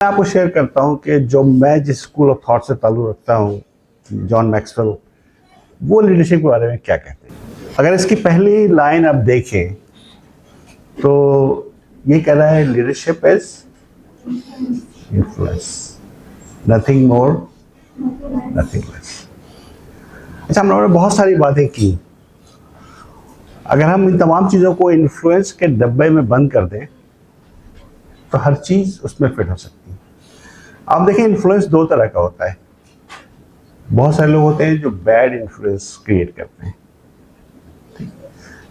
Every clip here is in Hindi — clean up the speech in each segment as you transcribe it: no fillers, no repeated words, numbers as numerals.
मैं आपको शेयर करता हूं कि जो मैं जिस स्कूल ऑफ थॉट से ताल्लुक रखता हूं, जॉन मैक्सवेल, वो लीडरशिप के बारे में क्या कहते हैं। अगर इसकी पहली लाइन आप देखें तो ये कह रहा है leadership is influence, nothing more nothing less. अच्छा, हम लोगों ने बहुत सारी बातें की। अगर हम इन तमाम चीज़ों को इन्फ्लुएंस के डब्बे में बंद कर दें तो हर चीज़ उसमें फिट हो सकती है। आप देखें, इन्फ्लुएंस दो तरह का होता है। बहुत सारे लोग होते हैं जो बैड इन्फ्लुएंस क्रिएट करते हैं।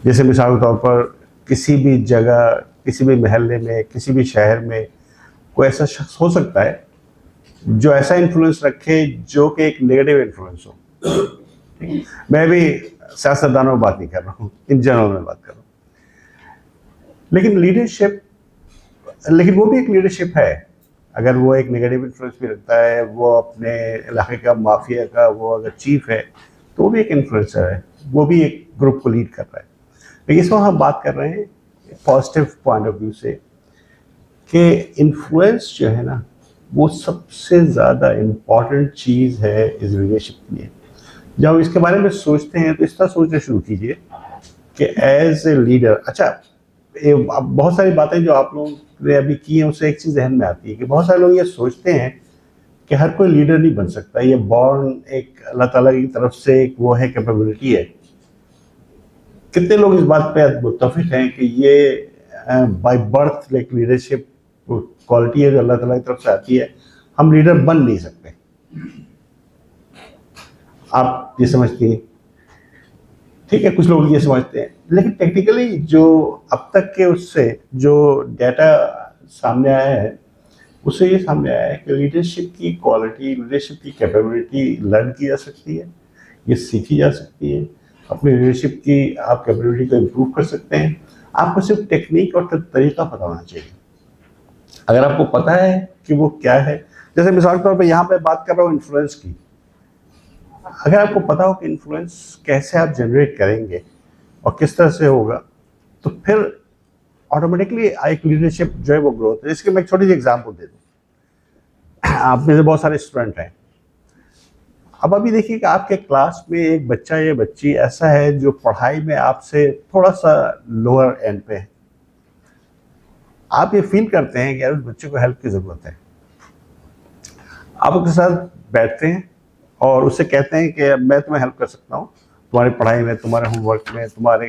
जैसे मिसाल के तौर पर किसी भी जगह, किसी भी महल्ले में, किसी भी शहर में कोई ऐसा शख्स हो सकता है जो ऐसा इन्फ्लुएंस रखे जो कि एक नेगेटिव इन्फ्लुएंस हो। मैं भी सियासतदानों में बात नहीं कर रहा हूँ, इन जनरल में बात कर रहा हूँ। लेकिन वो भी एक लीडरशिप है। अगर वो एक नेगेटिव इन्फ्लुएंस भी रखता है, वो अपने इलाके का माफिया का वो अगर चीफ है तो वो भी एक इन्फ्लुएंसर है, वो भी एक ग्रुप को लीड कर रहा है। लेकिन इस वक्त हम बात कर रहे हैं पॉजिटिव पॉइंट ऑफ व्यू से कि इन्फ्लुएंस जो है ना, वो सबसे ज़्यादा इम्पॉर्टेंट चीज़ है इस रिलेशनशिप के लिए। जब इसके बारे में सोचते हैं तो इस तरह सोचना शुरू कीजिए कि एज ए लीडर, अच्छा, बहुत सारी बातें जो आप लोगों ने अभी की हैं उससे एक चीज़ ध्यान में आती है कि बहुत सारे लोग ये सोचते हैं कि हर कोई लीडर नहीं बन सकता। ये बॉर्न एक अल्लाह ताला की तरफ से एक वो है, कैपेबिलिटी है। कितने लोग इस बात पे मुत्तफिक हैं कि ये बाय बर्थ एक लीडरशिप क्वालिटी है जो अल्लाह ताला की तरफ से आती है, हम लीडर बन नहीं सकते। आप ये समझती हैं? ठीक है, कुछ लोग ये समझते हैं, लेकिन टेक्निकली जो अब तक के उससे जो डाटा सामने आया है उससे ये सामने आया है कि लीडरशिप की क्वालिटी, लीडरशिप की कैपेबिलिटी लर्न की जा सकती है, ये सीखी जा सकती है। अपनी लीडरशिप की आप कैपेबिलिटी को इम्प्रूव कर सकते हैं। आपको सिर्फ टेक्निक और तरीका पता होना चाहिए। अगर आपको पता है कि वो क्या है, जैसे मिसाल के तौर पर यहाँ पे बात कर रहा हूँ इन्फ्लुएंस की, अगर आपको पता हो कि इन्फ्लुएंस कैसे आप जनरेट करेंगे और किस तरह से होगा, तो फिर ऑटोमेटिकली एक लीडरशिप जो है वो ग्रोथ है। इसके मैं एक छोटी सी एग्जांपल दे दूँ। आप में से बहुत सारे स्टूडेंट हैं। अब अभी देखिए कि आपके क्लास में एक बच्चा या बच्ची ऐसा है जो पढ़ाई में आपसे थोड़ा सा लोअर एंड पे है। आप ये फील करते हैं कि यार उस बच्चे को हेल्प की ज़रूरत है। आप उसके साथ बैठते हैं और उससे कहते हैं कि मैं तुम्हें हेल्प कर सकता हूँ तुम्हारी पढ़ाई में, तुम्हारे होमवर्क में, तुम्हारे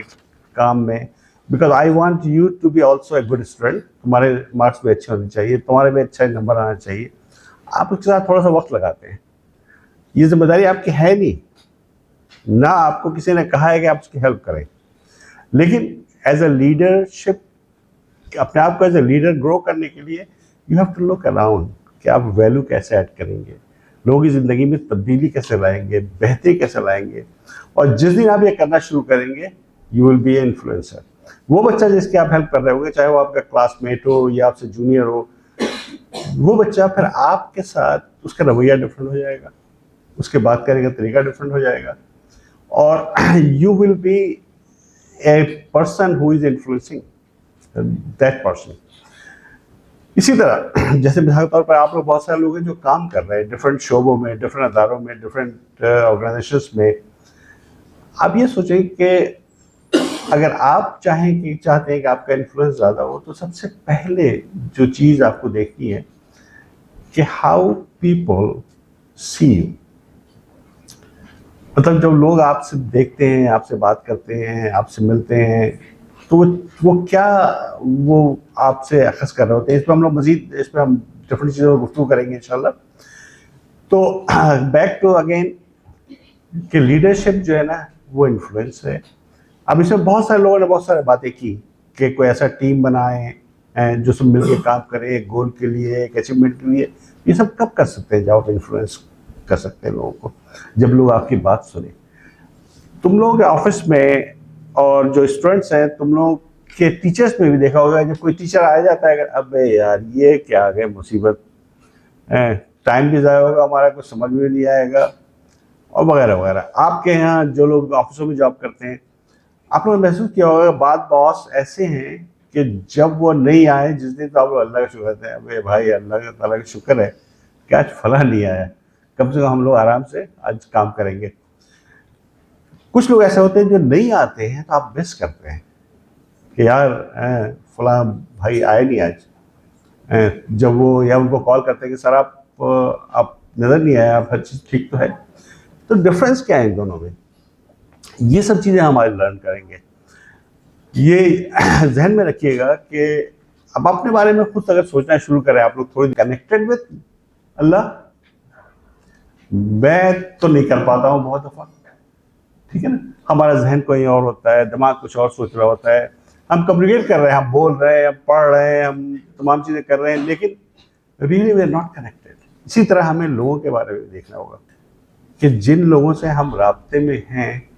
काम में, because I want you to be also a good student. तुम्हारे मार्क्स भी अच्छे होने चाहिए, तुम्हारे भी अच्छा नंबर आना चाहिए। आप उसके साथ थोड़ा सा वक्त लगाते हैं। ये जिम्मेदारी आपकी है नहीं ना, आपको किसी ने कहा है कि आप उसकी हेल्प करें, लेकिन एज ए लीडरशिप, अपने आप को एज ए लीडर ग्रो करने के लिए you have to look around कि आप वैल्यू कैसे ऐड करेंगे, लोगों की ज़िंदगी में तब्दीली कैसे लाएंगे, बेहतरी कैसे लाएंगे। और जिस दिन आप ये करना शुरू करेंगे you will be A influencer. वो बच्चा जिसकी आप हेल्प कर रहे होंगे, चाहे वो आपका क्लासमेट हो या आपसे जूनियर हो, वो बच्चा फिर आपके साथ उसका रवैया डिफरेंट हो जाएगा, उसके बात करने का तरीका डिफरेंट हो जाएगा, और you will be a person who is influencing that person. इसी तरह जैसे मिसाल के तौर पर आप लोग बहुत सारे लोग हैं जो काम कर रहे हैं डिफरेंट शोबों में, डिफरेंट अदारों में, डिफरेंट ऑर्गेनाइजेशंस में। आप ये सोचें कि अगर आप चाहते हैं कि आपका इन्फ्लुएंस ज़्यादा हो, तो सबसे पहले जो चीज़ आपको देखनी है कि हाउ पीपल सी यू। मतलब जब लोग आपसे देखते हैं, आपसे बात करते हैं, आपसे मिलते हैं, तो वो क्या वो आपसे अखज़ कर रहे होते हैं। इस पर हम लोग मज़ीद, इस पर हम डिफरेंट चीज़ों पर गुफ्तगू करेंगे इंशाल्लाह। तो बैक टू अगेन कि लीडरशिप जो है ना वो इन्फ्लुएंस है। अब इसमें बहुत सारे लोगों ने बहुत सारी बातें की कि कोई ऐसा टीम बनाए जो सब मिलकर काम करे एक गोल के लिए, एक अचीवमेंट के लिए। ये सब कब कर सकते हैं जब आप इन्फ्लुएंस कर सकते हैं लोगों को? जब लोग आपकी बात सुने। तुम लोगों के ऑफिस में और जो स्टूडेंट्स हैं, तुम लोग के टीचर्स में भी देखा होगा, जब कोई टीचर आ जाता है, अबे यार ये क्या आ गए मुसीबत, टाइम भी ज़ाया होगा हमारा, कुछ समझ में नहीं आएगा, और वगैरह वगैरह। आपके यहाँ जो लोग ऑफिसों में जॉब करते हैं, आप लोगों ने महसूस किया होगा बाद बॉस ऐसे हैं कि जब वो नहीं आए जिस दिन, तो आप अल्लाह का शुक्र करते हैं, अबे भाई अल्लाह ताला का शुक्र है कि आज फला नहीं आया, कम से कम हम लोग आराम से आज काम करेंगे। कुछ लोग ऐसे होते हैं जो नहीं आते हैं तो आप मिस करते हैं कि यार फला भाई आए नहीं आज। जब वो या उनको कॉल करते हैं कि सर आप नज़र नहीं आए, आप हर चीज़ ठीक तो है। तो डिफरेंस क्या है इन दोनों में, ये सब चीज़ें हमारे लर्न करेंगे। ये जहन में रखिएगा कि अब अपने बारे में खुद अगर सोचना शुरू करें आप लोग, थोड़ी कनेक्टेड विद अल्लाह। मैं तो नहीं कर पाता हूँ बहुत दफ़ा, ठीक है ना, हमारा जहन कोई और होता है, दिमाग कुछ और सोच रहा होता है, हम कम्युनिकेट कर रहे हैं, हम बोल रहे हैं, हम पढ़ रहे हैं, हम तमाम चीज़ें कर रहे हैं, लेकिन really we are not connected. इसी तरह हमें लोगों के बारे में देखना होगा कि जिन लोगों से हम राब्ते में हैं,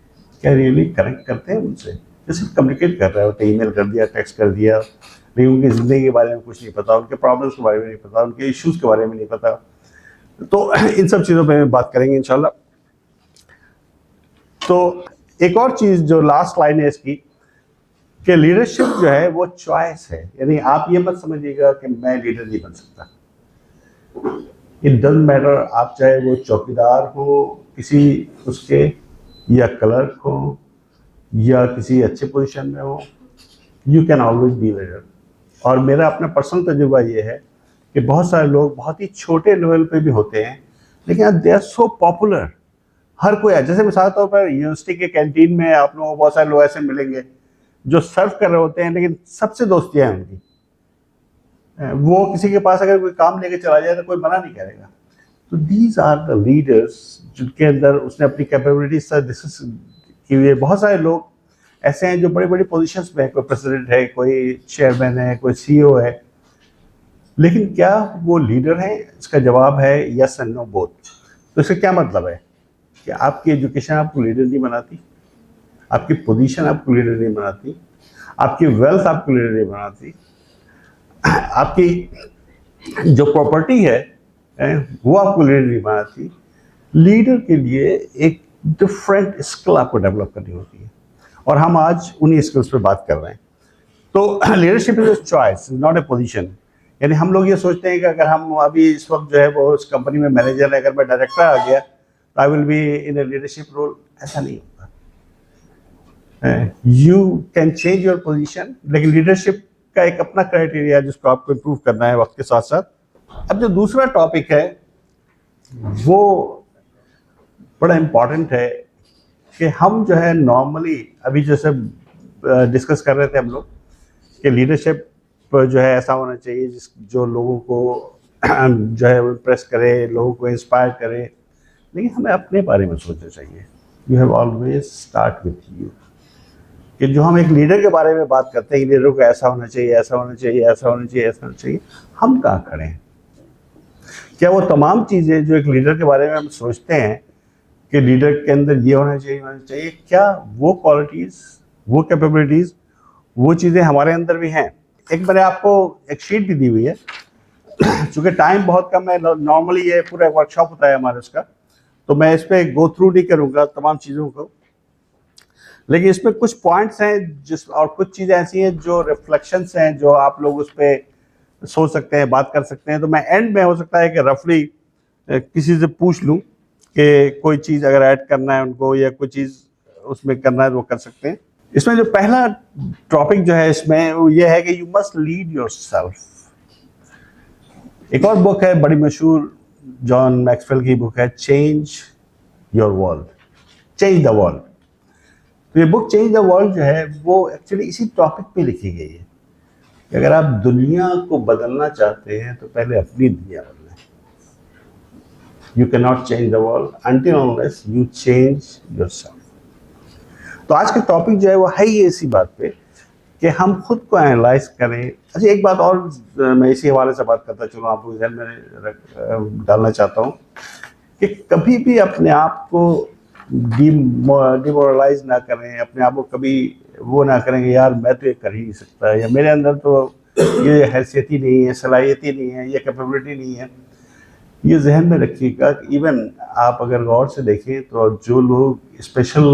क्या रियली कनेक्ट करते हैं उनसे। जैसे कम्युनिकेट कर रहे होते हैं, ईमेल कर दिया, टेक्स्ट कर दिया, लेकिन उनकी ज़िंदगी के बारे में कुछ नहीं पता, उनके प्रॉब्लम्स के बारे में नहीं पता, उनके इश्यूज़ के बारे में नहीं पता। तो इन सब चीज़ों पे बात करेंगे इंशाल्लाह। तो एक और चीज़ जो लास्ट लाइन है इसकी, कि लीडरशिप जो है वो चॉइस है। यानी आप ये मत समझिएगा कि मैं लीडर नहीं बन सकता। इट डजंट मैटर, आप चाहे वो चौकीदार हो किसी उसके, या क्लर्क हो, या किसी अच्छे पोजीशन में हो, you can always be leader. और मेरा अपना पर्सनल तजुर्बा ये है कि बहुत सारे लोग बहुत ही छोटे लेवल पे भी होते हैं, लेकिन दे आर सो पॉपुलर। हर कोई है, जैसे मिसाल तौर पर यूनिवर्सिटी के कैंटीन में आप लोगों को बहुत सारे लोग ऐसे मिलेंगे जो सर्व कर रहे होते हैं, लेकिन सबसे दोस्तियाँ हैं उनकी। वो किसी के पास अगर कोई काम लेके चला जाए तो कोई मना नहीं करेगा। तो दीज आर द लीडर्स जिनके अंदर उसने अपनी कैपेबिलिटीज डिस्कस की हुई है। बहुत सारे लोग ऐसे हैं जो बड़ी बड़ी पोजीशंस में है, कोई प्रेसिडेंट है, कोई चेयरमैन है, कोई CEO है, लेकिन क्या वो लीडर हैं? इसका जवाब है यस एंड नो बोथ। तो इसका क्या मतलब है कि आपकी एजुकेशन आपको लीडर नहीं बनाती, आपकी पोजीशन आपको लीडर नहीं बनाती, आपकी वेल्थ आपको लीडर नहीं बनाती, आपकी जो प्रॉपर्टी है वो आपको लीडर नहीं बनाती। लीडर के लिए एक डिफरेंट स्किल आपको डेवलप करनी होती है, और हम आज उन्हीं स्किल्स पे बात कर रहे हैं। तो leadership is a choice, is not a position. यानी हम लोग ये सोचते हैं कि अगर हम अभी इस वक्त जो है वो उस कंपनी में मैनेजर है, अगर मैं डायरेक्टर आ गया तो I will be in a leadership role. ऐसा नहीं होता। You can change your position, लेकिन लीडरशिप का एक अपना क्राइटेरिया है जिसको आपको इम्प्रूव करना है वक्त के साथ साथ। अब जो दूसरा टॉपिक है वो बड़ा इम्पॉर्टेंट है कि हम जो है नॉर्मली अभी जैसे डिस्कस कर रहे थे हम लोग कि लीडरशिप जो है ऐसा होना चाहिए जो लोगों को जो है इम्प्रेस करे, लोगों को इंस्पायर करे, लेकिन हमें अपने बारे में सोचना चाहिए। You have always start with you. कि जो हम एक लीडर के बारे में बात करते हैं, लीडर को ऐसा होना चाहिए, ऐसा होना चाहिए, ऐसा होना चाहिए, ऐसा होना चाहिए, हम कहाँ खड़े हैं? क्या वो तमाम चीज़ें जो एक लीडर के बारे में हम सोचते हैं कि लीडर के अंदर ये होना चाहिए, क्या वो क्वालिटीज़, वो कैपेबिलिटीज़, वो चीज़ें हमारे अंदर भी हैं? एक मैंने आपको एक शीट भी दी हुई है, चूँकि टाइम बहुत कम है, नॉर्मली ये पूरा वर्कशॉप होता है हमारे उसका, तो मैं इस पर गो थ्रू नहीं करूँगा तमाम चीज़ों को, लेकिन इसमें कुछ पॉइंट्स हैं जिस, और कुछ चीज़ें ऐसी हैं जो रिफ्लेक्शंस हैं जो आप लोग उस पर सोच सकते हैं, बात कर सकते हैं। तो मैं एंड में हो सकता है कि रफली किसी से पूछ लूँ कि कोई चीज़ अगर ऐड करना है उनको, या कोई चीज़ उसमें करना है तो वो कर सकते हैं। इसमें जो पहला टॉपिक जो है इसमें वो ये है कि यू मस्ट लीड योरसेल्फ। एक और बुक है बड़ी मशहूर, जॉन मैक्सवेल की बुक है, change your world, change the world. तो ये बुक चेंज द वर्ल्ड जो है वो एक्चुअली इसी टॉपिक पे लिखी गई है कि अगर आप दुनिया को बदलना चाहते हैं तो पहले अपनी दुनिया बदलें। You can not change the world until unless you change yourself. तो आज का टॉपिक जो है वो है ये इसी बात पे कि हम खुद को एनालाइज करें। अच्छा, एक बात और मैं इसी हवाले से बात करता चलूँ, आपको ध्यान में डालना चाहता हूँ कि कभी भी अपने आप को डिमोरलाइज ना करें, अपने आप को कभी वो ना करें कि यार मैं तो ये कर ही नहीं सकता, या मेरे अंदर तो ये हैसियत ही नहीं है, सलाहियत ही नहीं है, ये कैपेबिलिटी नहीं है। ये जहन में रखिएगा कि इवन आप अगर गौर से देखें तो जो लोग स्पेशल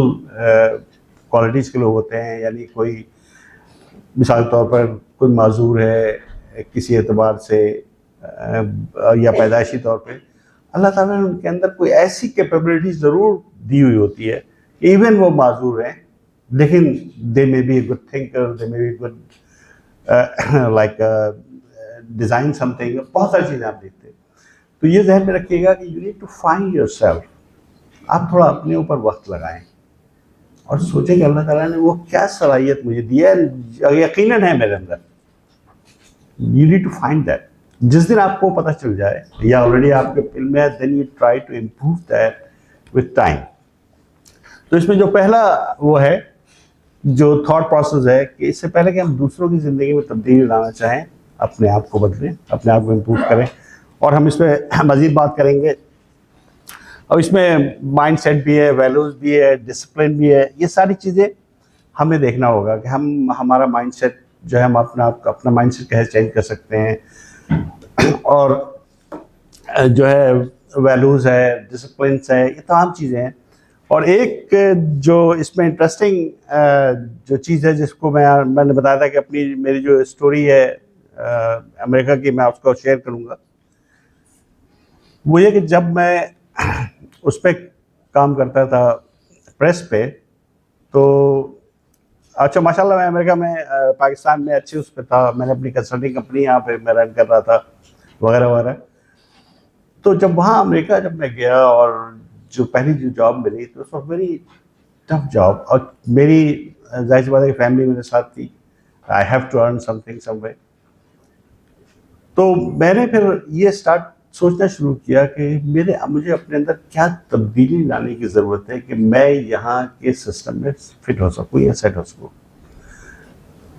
क्वालिटीज़ के लोग होते हैं, यानी कोई मिसाल के तौर पर कोई माजूर है किसी एतबार से या पैदाइशी तौर पे, अल्लाह ताला ने उनके अंदर कोई ऐसी कैपेबिलिटी ज़रूर दी हुई होती है, इवन वो माजूर हैं लेकिन they may be good thinker, they may be good like design something, बहुत सारी चीज़ें आप देखते हैं। तो ये जहन में रखिएगा कि you need to find yourself. आप थोड़ा अपने ऊपर वक्त लगाएं और सोचें कि अल्लाह ताला ने वो क्या सलाहियत मुझे दी है, यकीनन है मेरे अंदर। You need to find that. जिस दिन आपको पता चल जाए या ऑलरेडी आपके फिल्म में है, then you try to improve that with time. तो इसमें जो पहला वो है, जो थॉट प्रोसेस है कि इससे पहले कि हम दूसरों की ज़िंदगी में तब्दीली लाना चाहें, अपने आप को बदलें, अपने आप को इम्प्रूव करें। और हम इसमें मज़ीद बात करेंगे। और इसमें माइंड सेट भी है, वैल्यूज़ भी है, डिसिप्लिन भी है। ये सारी चीज़ें हमें देखना होगा कि हम हमारा माइंड सेट जो है, हम अपना माइंड सेट कैसे चेंज कर सकते हैं। और जो है वैल्यूज़ है, डिसिप्लिन है, ये तमाम चीज़ें हैं। और एक जो इसमें इंटरेस्टिंग जो चीज़ है, जिसको मैंने बताया था कि मेरी जो स्टोरी है अमेरिका की, मैं उसको शेयर करूँगा। वो ये कि जब मैं उस पर काम करता था प्रेस पे, तो अच्छा माशाल्लाह मैं अमेरिका में पाकिस्तान में अच्छी उस पर था। मैंने अपनी कंसल्टिंग कंपनी यहाँ पे मैं रन कर रहा था वगैरह वगैरह। तो जब वहाँ अमेरिका जब मैं गया और जो पहली जो जॉब मिली, तो इट्स वेरी टफ जॉब। और मेरी जाहिर सी बात है कि फैमिली मेरे साथ थी, I have to earn something someway. तो मैंने फिर ये सोचना शुरू किया कि मुझे अपने अंदर क्या तब्दीली लाने की ज़रूरत है कि मैं यहाँ के सिस्टम में फिट हो सकूँ या सेट हो सकूँ।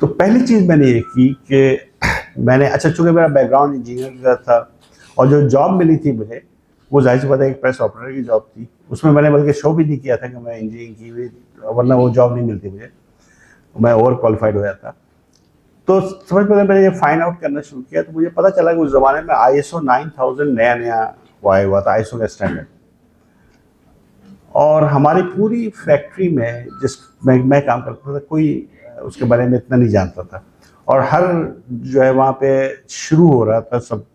तो पहली चीज़ मैंने ये की कि मैंने चूँकि मेरा बैकग्राउंड इंजीनियर का था और जो जॉब मिली थी मुझे, वो जाहिर सी बात है एक प्रेस ऑपरेटर की जॉब थी। उसमें मैंने बल्कि शो भी नहीं किया था कि मैं इंजीनियरिंग की हुई, वरना वो जॉब नहीं मिलती मुझे, मैं ओवर क्वालिफाइड हो जाता। तो समझ पहले मैंने ये फाइंड आउट करना शुरू किया, तो मुझे पता चला कि उस ज़माने में ISO 9000 नया आया हुआ था, ISO का स्टैंडर्ड। और हमारी पूरी फैक्ट्री में मैं काम करता था, कोई उसके बारे में इतना नहीं जानता था। और हर जो है वहाँ पे शुरू हो रहा था सब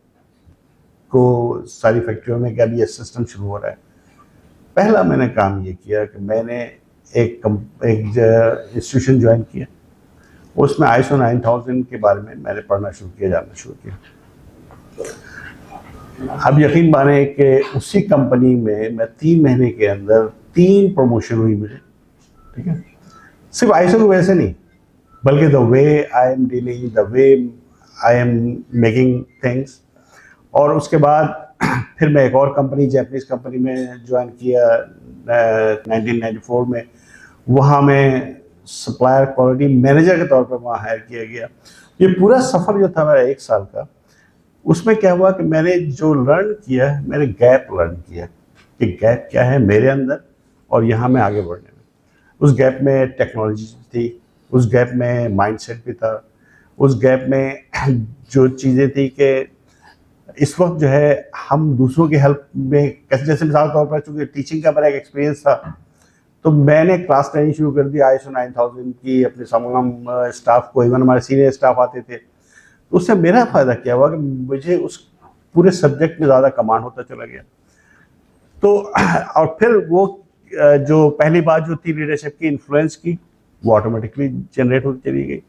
को, सारी फैक्ट्रियों में, कि अभी ये सिस्टम शुरू हो रहा है। पहला मैंने काम ये किया कि मैंने एक इंस्टीट्यूशन ज्वाइन किया, उसमें ISO 9000 के बारे में मैंने पढ़ना शुरू किया, जानना शुरू किया। अब यकीन माने कि उसी कंपनी में मैं 3 महीने के अंदर 3 प्रमोशन हुई मुझे, ठीक है। सिर्फ ISO की वजह से नहीं, बल्कि the way I am dealing, the way I am making things. और उसके बाद फिर मैं एक और कंपनी, जैपनीज़ कंपनी में ज्वाइन किया 1994 में। वहाँ मैं सप्लायर क्वालिटी मैनेजर के तौर पर वहाँ हायर किया गया। ये पूरा सफ़र जो था मेरा 1 साल का, उसमें क्या हुआ कि मैंने जो लर्न किया, मैंने गैप लर्न किया कि गैप क्या है मेरे अंदर और यहाँ में आगे बढ़ने में। उस गैप में टेक्नोलॉजी थी, उस गैप में माइंडसेट भी था, उस गैप में जो चीज़ें थी कि इस वक्त जो है हम दूसरों की हेल्प में कैसे, जैसे मिसाल तौर पर चूँकि टीचिंग का मेरा एक एक्सपीरियंस था, तो मैंने क्लास ट्रेनिंग शुरू कर दी ISO 9000 की अपने तमाम स्टाफ को, इवन हमारे सीनियर स्टाफ आते थे। तो उससे मेरा फ़ायदा क्या हुआ कि मुझे उस पूरे सब्जेक्ट में ज़्यादा कमांड होता चला गया। तो और फिर वो जो पहली बात जो थी लीडरशिप की, इन्फ्लुएंस की, वो ऑटोमेटिकली जनरेट होती चली गई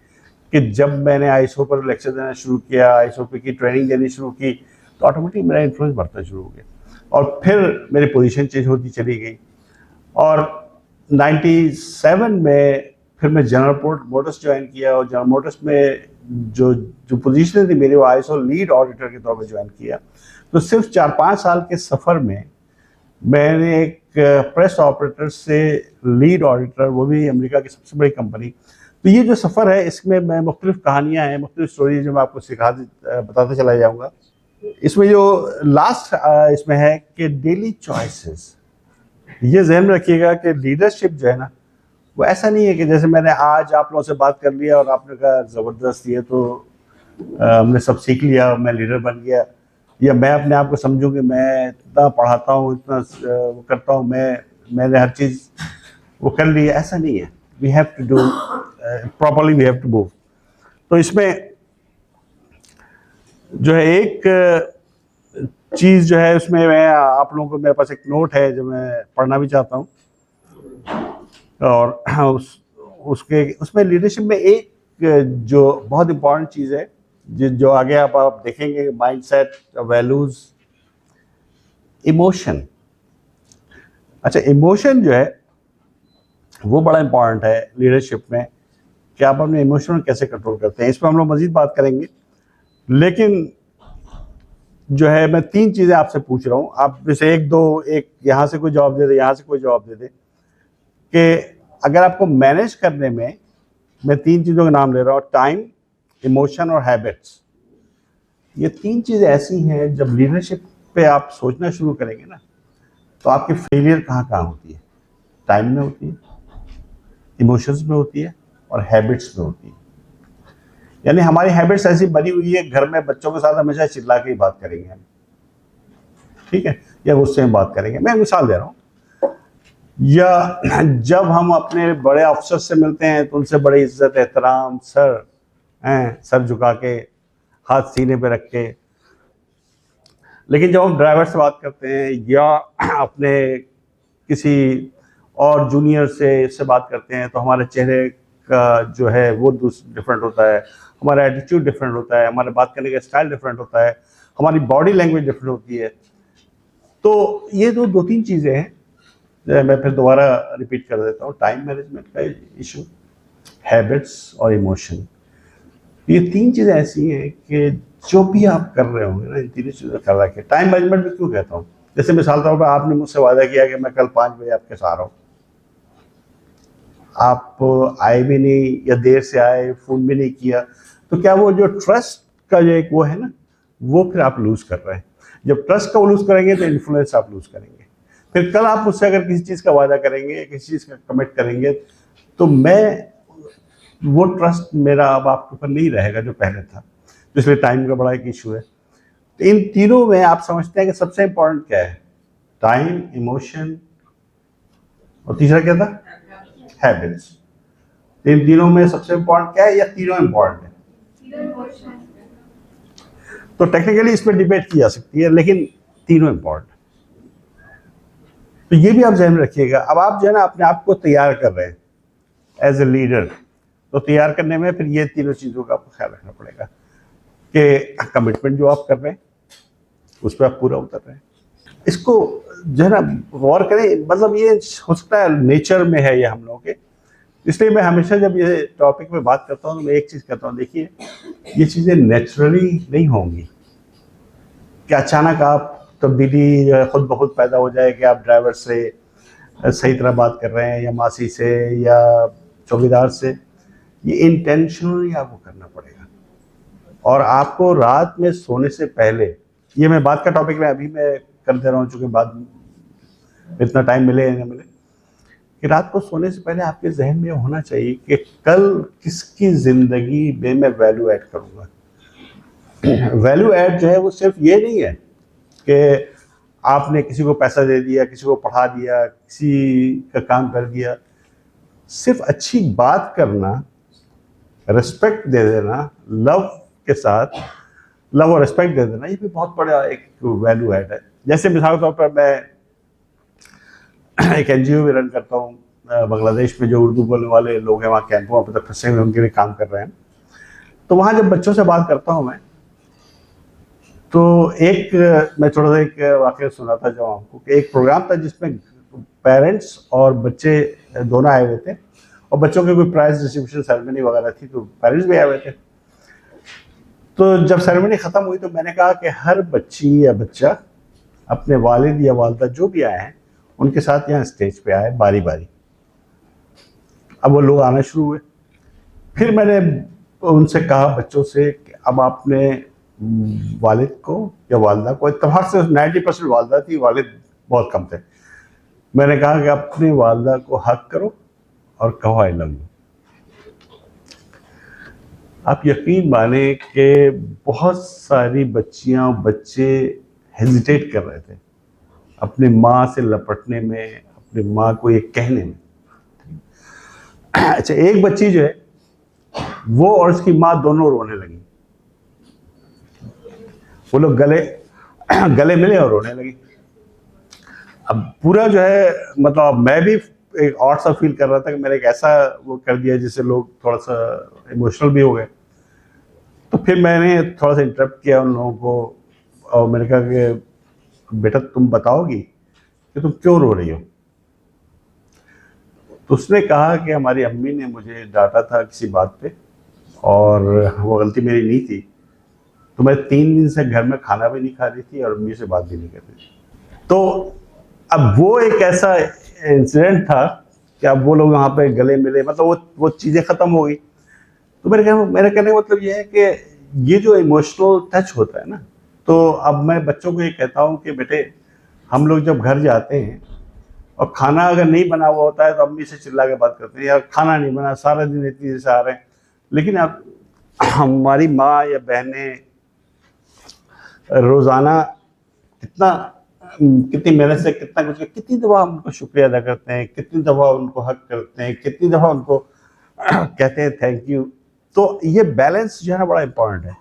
कि जब मैंने ISO पर लेक्चर देना शुरू किया, ISO की ट्रेनिंग देनी शुरू की, तो ऑटोमेटिक मेरा इन्फ्लुएंस बढ़ता शुरू हो गया और फिर मेरी पोजीशन चेंज होती चली गई। और 97 में फिर मैं जनरल मोटर्स ज्वाइन किया और जनरल मोटर्स में जो पोजीशन थी मेरी, वो ISO लीड ऑडिटर के तौर पर ज्वाइन किया। तो सिर्फ 4-5 साल के सफ़र में मैंने एक प्रेस ऑपरेटर से लीड ऑडिटर, वो भी अमेरिका की सबसे बड़ी कंपनी। तो ये जो सफ़र है, इसमें मैं मुख्तलिफ कहानियाँ हैं, मुख्तलिफ स्टोरीज जो मैं आपको बताते चला जाऊँगा। इसमें जो लास्ट इसमें है कि डेली चॉइसेस। ये जहन में रखिएगा कि लीडरशिप जो है ना, वो ऐसा नहीं है कि जैसे मैंने आज आप लोगों से बात कर लिया और आपने कहा ज़बरदस्त, ये तो हमने सब सीख लिया, मैं लीडर बन गया, या मैं अपने आप को समझूं कि मैं इतना पढ़ाता हूँ, इतना वो करता हूँ, मैंने हर चीज़ वो कर ली। ऐसा नहीं है। We have to do properly, we have to move. तो इसमें जो है एक चीज़ जो है उसमें मैं आप लोगों को, मेरे पास एक नोट है जो मैं पढ़ना भी चाहता हूँ, और उसके उसमें लीडरशिप में एक जो बहुत इम्पोर्टेंट चीज़ है, जो आगे आप देखेंगे, माइंडसेट, वैल्यूज, इमोशन। अच्छा, इमोशन जो है वो बड़ा इम्पोर्टेंट है लीडरशिप में, कि आप अपने इमोशन कैसे कंट्रोल करते हैं। इस पर हम लोग मजीद बात करेंगे, लेकिन जो है मैं 3 चीज़ें आपसे पूछ रहा हूँ, आप जैसे एक यहाँ से कोई जवाब दे दे, यहाँ से कोई जवाब दे दे, कि अगर आपको मैनेज करने में, मैं 3 चीज़ों के नाम ले रहा हूँ, टाइम, इमोशन और हैबिट्स। ये 3 चीज़ें ऐसी हैं, जब लीडरशिप पे आप सोचना शुरू करेंगे ना, तो आपकी फेलियर कहाँ कहाँ होती है। टाइम में होती है, इमोशंस में होती है, और हैबिट्स में होती है। यानी हमारी हैबिट्स ऐसी बनी हुई है, घर में बच्चों के साथ हमेशा चिल्ला के ही बात करेंगे हम, ठीक है, या गुस्से में बात करेंगे। मैं मिसाल दे रहा हूँ, या जब हम अपने बड़े अफसर से मिलते हैं तो उनसे बड़ी इज्जत, एहतराम, सर झुका के, हाथ सीने पे रख के। लेकिन जब हम ड्राइवर से बात करते हैं, या अपने किसी और जूनियर से बात करते हैं, तो हमारे चेहरे का जो है वो डिफरेंट होता है, हमारा एटीट्यूड डिफरेंट होता है, हमारे बात करने का स्टाइल डिफरेंट होता है, हमारी बॉडी लैंग्वेज डिफरेंट होती है। तो ये जो 2-3 चीज़ें हैं, मैं फिर दोबारा रिपीट कर देता हूँ। टाइम मैनेजमेंट का इशू, हैबिट्स और इमोशन। ये 3 चीज़ें ऐसी हैं कि जो भी आप कर रहे होंगे ना, इन 3 चीज़ों का ख्याल रखें। टाइम मैनेजमेंट में क्यों कहता हूँ, जैसे मिसाल तौर पर आपने मुझसे वादा किया कि मैं कल 5 बजे आपके साथ आ रहा हूँ, आप आए भी नहीं, या देर से आए, फ़ोन भी नहीं किया, तो क्या वो जो ट्रस्ट का जो एक वो है ना, वो फिर आप लूज़ कर रहे हैं। जब ट्रस्ट का वो लूज़ करेंगे तो इन्फ्लुएंस आप लूज़ करेंगे। फिर कल आप मुझसे अगर किसी चीज़ का वादा करेंगे, किसी चीज़ का कमिट करेंगे, तो मैं वो ट्रस्ट मेरा अब आपके ऊपर नहीं रहेगा जो पहले था। इसलिए टाइम का बड़ा एक इशू है। तो इन तीनों में आप समझते हैं कि सबसे इम्पोर्टेंट क्या है? टाइम, इमोशन, और तीसरा क्या था? हैबिट्स। इन तीनों में सबसे इम्पोर्टेंट क्या है, या तीनों इम्पोर्टेंट है? तो टेक्निकली इस पर डिबेट की जा सकती है, लेकिन तीनों इम्पोर्टेंट है। तो ये भी आप ध्यान में रखिएगा। अब आप जो है ना अपने आप को तैयार कर रहे हैं एज ए लीडर, तो तैयार करने में फिर ये तीनों चीज़ों का आपको ख्याल रखना पड़ेगा कि कमिटमेंट जो आप कर रहे हैं उस पर आप पूरा उतर रहे हैं। इसको जो है ना गौर करें, मतलब ये हो सकता है नेचर में है ये हम लोगों के, इसलिए मैं हमेशा जब ये टॉपिक पे बात करता हूँ तो मैं एक चीज़ कहता हूँ, देखिए ये चीज़ें नेचुरली नहीं होंगी कि अचानक आप तब्दीली खुद ब खुद पैदा हो जाए कि आप ड्राइवर से सही तरह बात कर रहे हैं, या मासी से, या चौकीदार से। ये इंटेंशनली आपको करना पड़ेगा। और आपको रात में सोने से पहले, ये मैं बात का टॉपिक में अभी मैं कर दे रहा हूँ चूँकि बाद में इतना टाइम मिले या न मिले, कि रात को सोने से पहले आपके जहन में होना चाहिए कि कल किसकी ज़िंदगी में मैं वैल्यू ऐड करूँगा। वैल्यू ऐड जो है वो सिर्फ ये नहीं है कि आपने किसी को पैसा दे दिया, किसी को पढ़ा दिया, किसी का काम कर दिया। सिर्फ अच्छी बात करना, रिस्पेक्ट दे देना, लव के साथ लव और रिस्पेक्ट दे देना, ये भी बहुत बड़ा एक वैल्यू ऐड है। जैसे मिसाल के तौर पर मैं एक एनजीओ भी रन करता हूँ बांग्लादेश में, जो उर्दू बोलने वाले लोग हैं वहाँ कैंपों पर फंसे हुए, उनके लिए काम कर रहे हैं। तो वहाँ जब बच्चों से बात करता हूँ मैं, तो मैं थोड़ा सा एक वाक़या सुना था जो आपको, कि एक प्रोग्राम था जिसमें पेरेंट्स और बच्चे दोनों आए हुए थे, और बच्चों के कोई प्राइज डिस्ट्रीब्यूशन सेरेमनी वगैरह थी, तो पेरेंट्स भी आए हुए थे। तो जब सेरेमनी ख़त्म हुई तो मैंने कहा कि हर बच्ची या बच्चा अपने वालिद या वालदा जो भी आए हैं उनके साथ यहाँ स्टेज पे आए बारी बारी। अब वो लोग आना शुरू हुए। फिर मैंने उनसे कहा बच्चों से कि अब आपने वालिद को या वालदा को, इत्तेफाक से 90% वालदा थी, वालिद बहुत कम थे। मैंने कहा कि अपनी वालदा को हक करो और कहो आई लव यू। आप यकीन माने कि बहुत सारी बच्चियां बच्चे हेजिटेट कर रहे थे अपनी माँ से लपटने में, अपनी माँ को ये कहने में। अच्छा, एक बच्ची जो है वो और उसकी माँ दोनों रोने लगी। वो लोग गले गले मिले और रोने लगे। अब पूरा जो है मतलब मैं भी एक और सा फील कर रहा था कि मैंने एक ऐसा वो कर दिया जिससे लोग थोड़ा सा इमोशनल भी हो गए। तो फिर मैंने थोड़ा सा इंटरप्ट किया उन लोगों को और मैंने कहा कि बेटा तुम बताओगी कि तुम क्यों रो रही हो। तो उसने कहा कि हमारी अम्मी ने मुझे डांटा था किसी बात पे और वो गलती मेरी नहीं थी, तो मैं 3 दिन से घर में खाना भी नहीं खा रही थी और अम्मी से बात भी नहीं कर रही थी। तो अब वो एक ऐसा इंसिडेंट था कि अब वो लोग वहाँ पे गले मिले, मतलब वो चीज़ें ख़त्म हो गई। तो मेरे कहने का मतलब ये है कि ये जो इमोशनल टच होता है ना, तो अब मैं बच्चों को ये कहता हूँ कि बेटे हम लोग जब घर जाते हैं और खाना अगर नहीं बना हुआ होता है तो अम्मी से चिल्ला के बात करते हैं यार खाना नहीं बना, सारा दिन इतनी देर से आ रहे हैं। लेकिन अब हमारी माँ या बहनें रोज़ाना कितनी मेहनत से कितना कुछ, कितनी दफ़ा उनको शुक्रिया अदा करते हैं, कितनी दफ़ा उनको हक करते हैं, कितनी दफ़ा उनको कहते हैं थैंक यू। तो ये बैलेंस जो है ना बड़ा इम्पोर्टेंट है।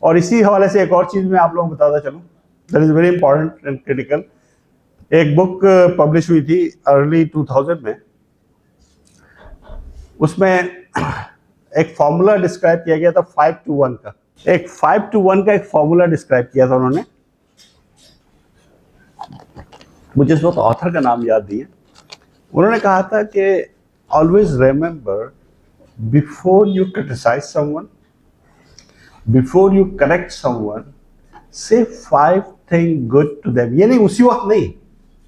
और इसी हवाले से एक और चीज़ मैं आप लोगों को बताता चलूँ, that is very important and critical. एक बुक पब्लिश हुई थी अर्ली 2000 में, उसमें एक फॉर्मूला डिस्क्राइब किया गया था 5 to 1 का। एक 5 to 1 का एक फॉर्मूला डिस्क्राइब किया था उन्होंने, मुझे इस वक्त ऑथर का नाम याद नहीं है। उन्होंने कहा था कि always remember before you criticise someone, before you correct someone, say 5 thing good to them. ये नहीं उसी वक्त नहीं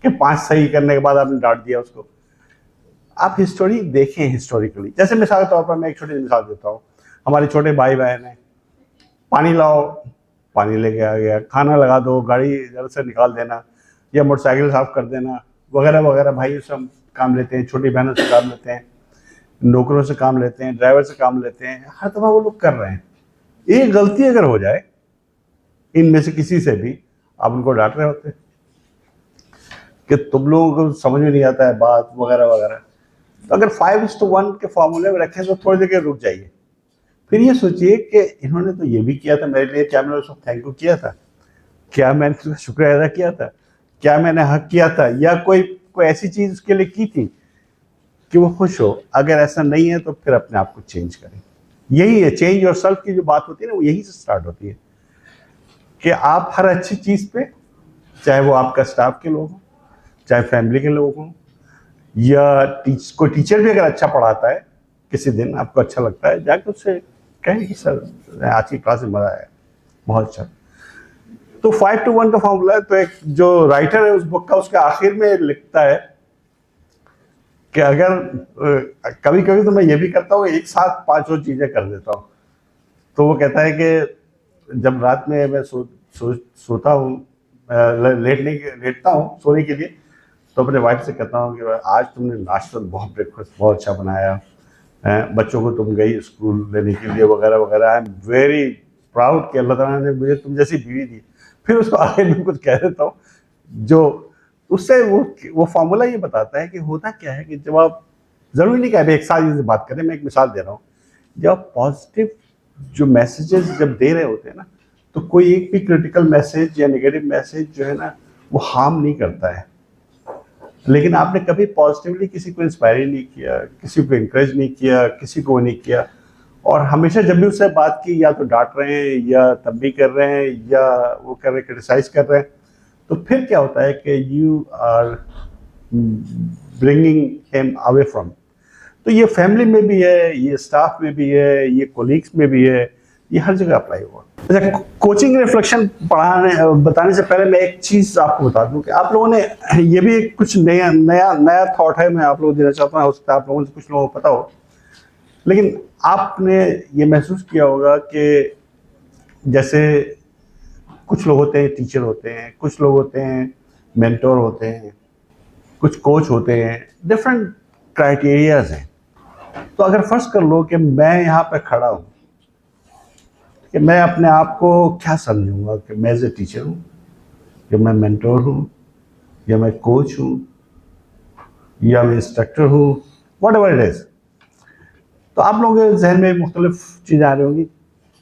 कि 5 सही करने के बाद आपने डांट दिया उसको। आप हिस्टोरी देखें हिस्टोरिकली। जैसे मिसाल के तौर पर मैं एक छोटी मिसाल देता हूँ, हमारे छोटे भाई बहन हैं, पानी लाओ, पानी लेके आ गया, खाना लगा दो, गाड़ी जल्द से निकाल देना या मोटरसाइकिल साफ कर देना वगैरह वगैरह। भाई से हम काम लेते हैं, छोटी बहनों से काम लेते हैं, नौकरों से काम लेते हैं, ड्राइवर से काम लेते हैं, हर दफ़ा वो लोग कर रहे हैं। एक गलती अगर हो जाए इनमें से किसी से भी, आप उनको डांट रहे होते कि तुम लोगों को समझ में नहीं आता है बात वगैरह वगैरह। तो अगर 5:1 के फॉर्मूले में रखें तो थोड़ी देर रुक जाइए, फिर ये सोचिए कि इन्होंने तो ये भी किया था मेरे लिए, क्या मैंने उसको थैंक यू किया था, क्या मैंने उसका शुक्रिया अदा किया था, क्या मैंने हक किया था, या कोई ऐसी चीज़ उसके लिए की थी कि वो खुश हो। अगर ऐसा नहीं है तो फिर अपने आप को चेंज करें। यही है चेंज योरसेल्फ की जो बात होती है ना, वो यही से स्टार्ट होती है कि आप हर अच्छी चीज़ पे, चाहे वो आपका स्टाफ के लोग हों, चाहे फैमिली के लोग हों, या कोई टीचर भी अगर अच्छा पढ़ाता है, किसी दिन आपको अच्छा लगता है, जाकर उससे कहें कि सर आज की क्लास में मज़ा आया, बहुत अच्छा। तो 5 to 1 का फॉर्मूला है। तो एक जो राइटर है उस बुक का, उसके आखिर में लिखता है कि अगर कभी कभी तो मैं ये भी करता हूँ, एक साथ 5 और चीज़ें कर देता हूँ। तो वो कहता है कि जब रात में मैं सोता हूँ, लेटता हूँ सोने के लिए, तो अपने वाइफ से कहता हूँ कि आज तुमने नाश्ता ब्रेकफास्ट बहुत अच्छा बनाया, बच्चों को तुम गई स्कूल लेने के लिए वगैरह वगैरह। आई एम वेरी प्राउड कि अल्लाह ताला ने मुझे तुम जैसी बीवी दी। फिर उसको आगे में कुछ कह देता हूँ जो उससे वो फॉर्मूला ये बताता है कि होता क्या है कि जब आप, ज़रूरी नहीं कि एक साथ से बात करें, मैं एक मिसाल दे रहा हूँ, जब आप पॉजिटिव जो मैसेजेस जब दे रहे होते हैं ना, तो कोई एक भी क्रिटिकल मैसेज या नेगेटिव मैसेज जो है ना वो हार्म नहीं करता है। लेकिन आपने कभी पॉजिटिवली किसी को इंस्पायर नहीं किया, किसी को इंकरेज नहीं किया, किसी को नहीं किया, और हमेशा जब भी उससे बात की या तो डांट रहे हैं या तंबीह कर रहे हैं या वो कर रहे क्रिटिसाइज कर रहे हैं, तो फिर क्या होता है कि you are bringing him away from. तो ये फैमिली में भी है, ये स्टाफ में भी है, ये कोलीग्स में भी है, ये हर जगह अप्लाई हुआ। अच्छा, कोचिंग रिफ्लेक्शन बताने से पहले मैं एक चीज़ आपको बता दूं कि आप लोगों ने, ये भी कुछ नया थॉट है, मैं आप लोगों को देना चाहता हूँ, हो सकता है आप लोगों से कुछ लोगों को पता हो, लेकिन आपने ये महसूस किया होगा कि जैसे कुछ लोग होते हैं टीचर होते हैं, कुछ लोग होते हैं मेंटोर होते हैं, कुछ कोच होते हैं, डिफरेंट क्राइटेरियाज हैं। तो अगर फर्ज कर लो कि मैं यहाँ पे खड़ा हूँ कि मैं अपने आप को क्या समझूंगा कि मैं एज ए टीचर हूँ, कि मैं मेंटोर हूँ, या मैं कोच हूँ, या मैं इंस्ट्रक्टर हूँ, व्हाटएवर इट इज। तो आप लोगों के जहन में मुख्तलिफ चीज़ें आ रही होंगी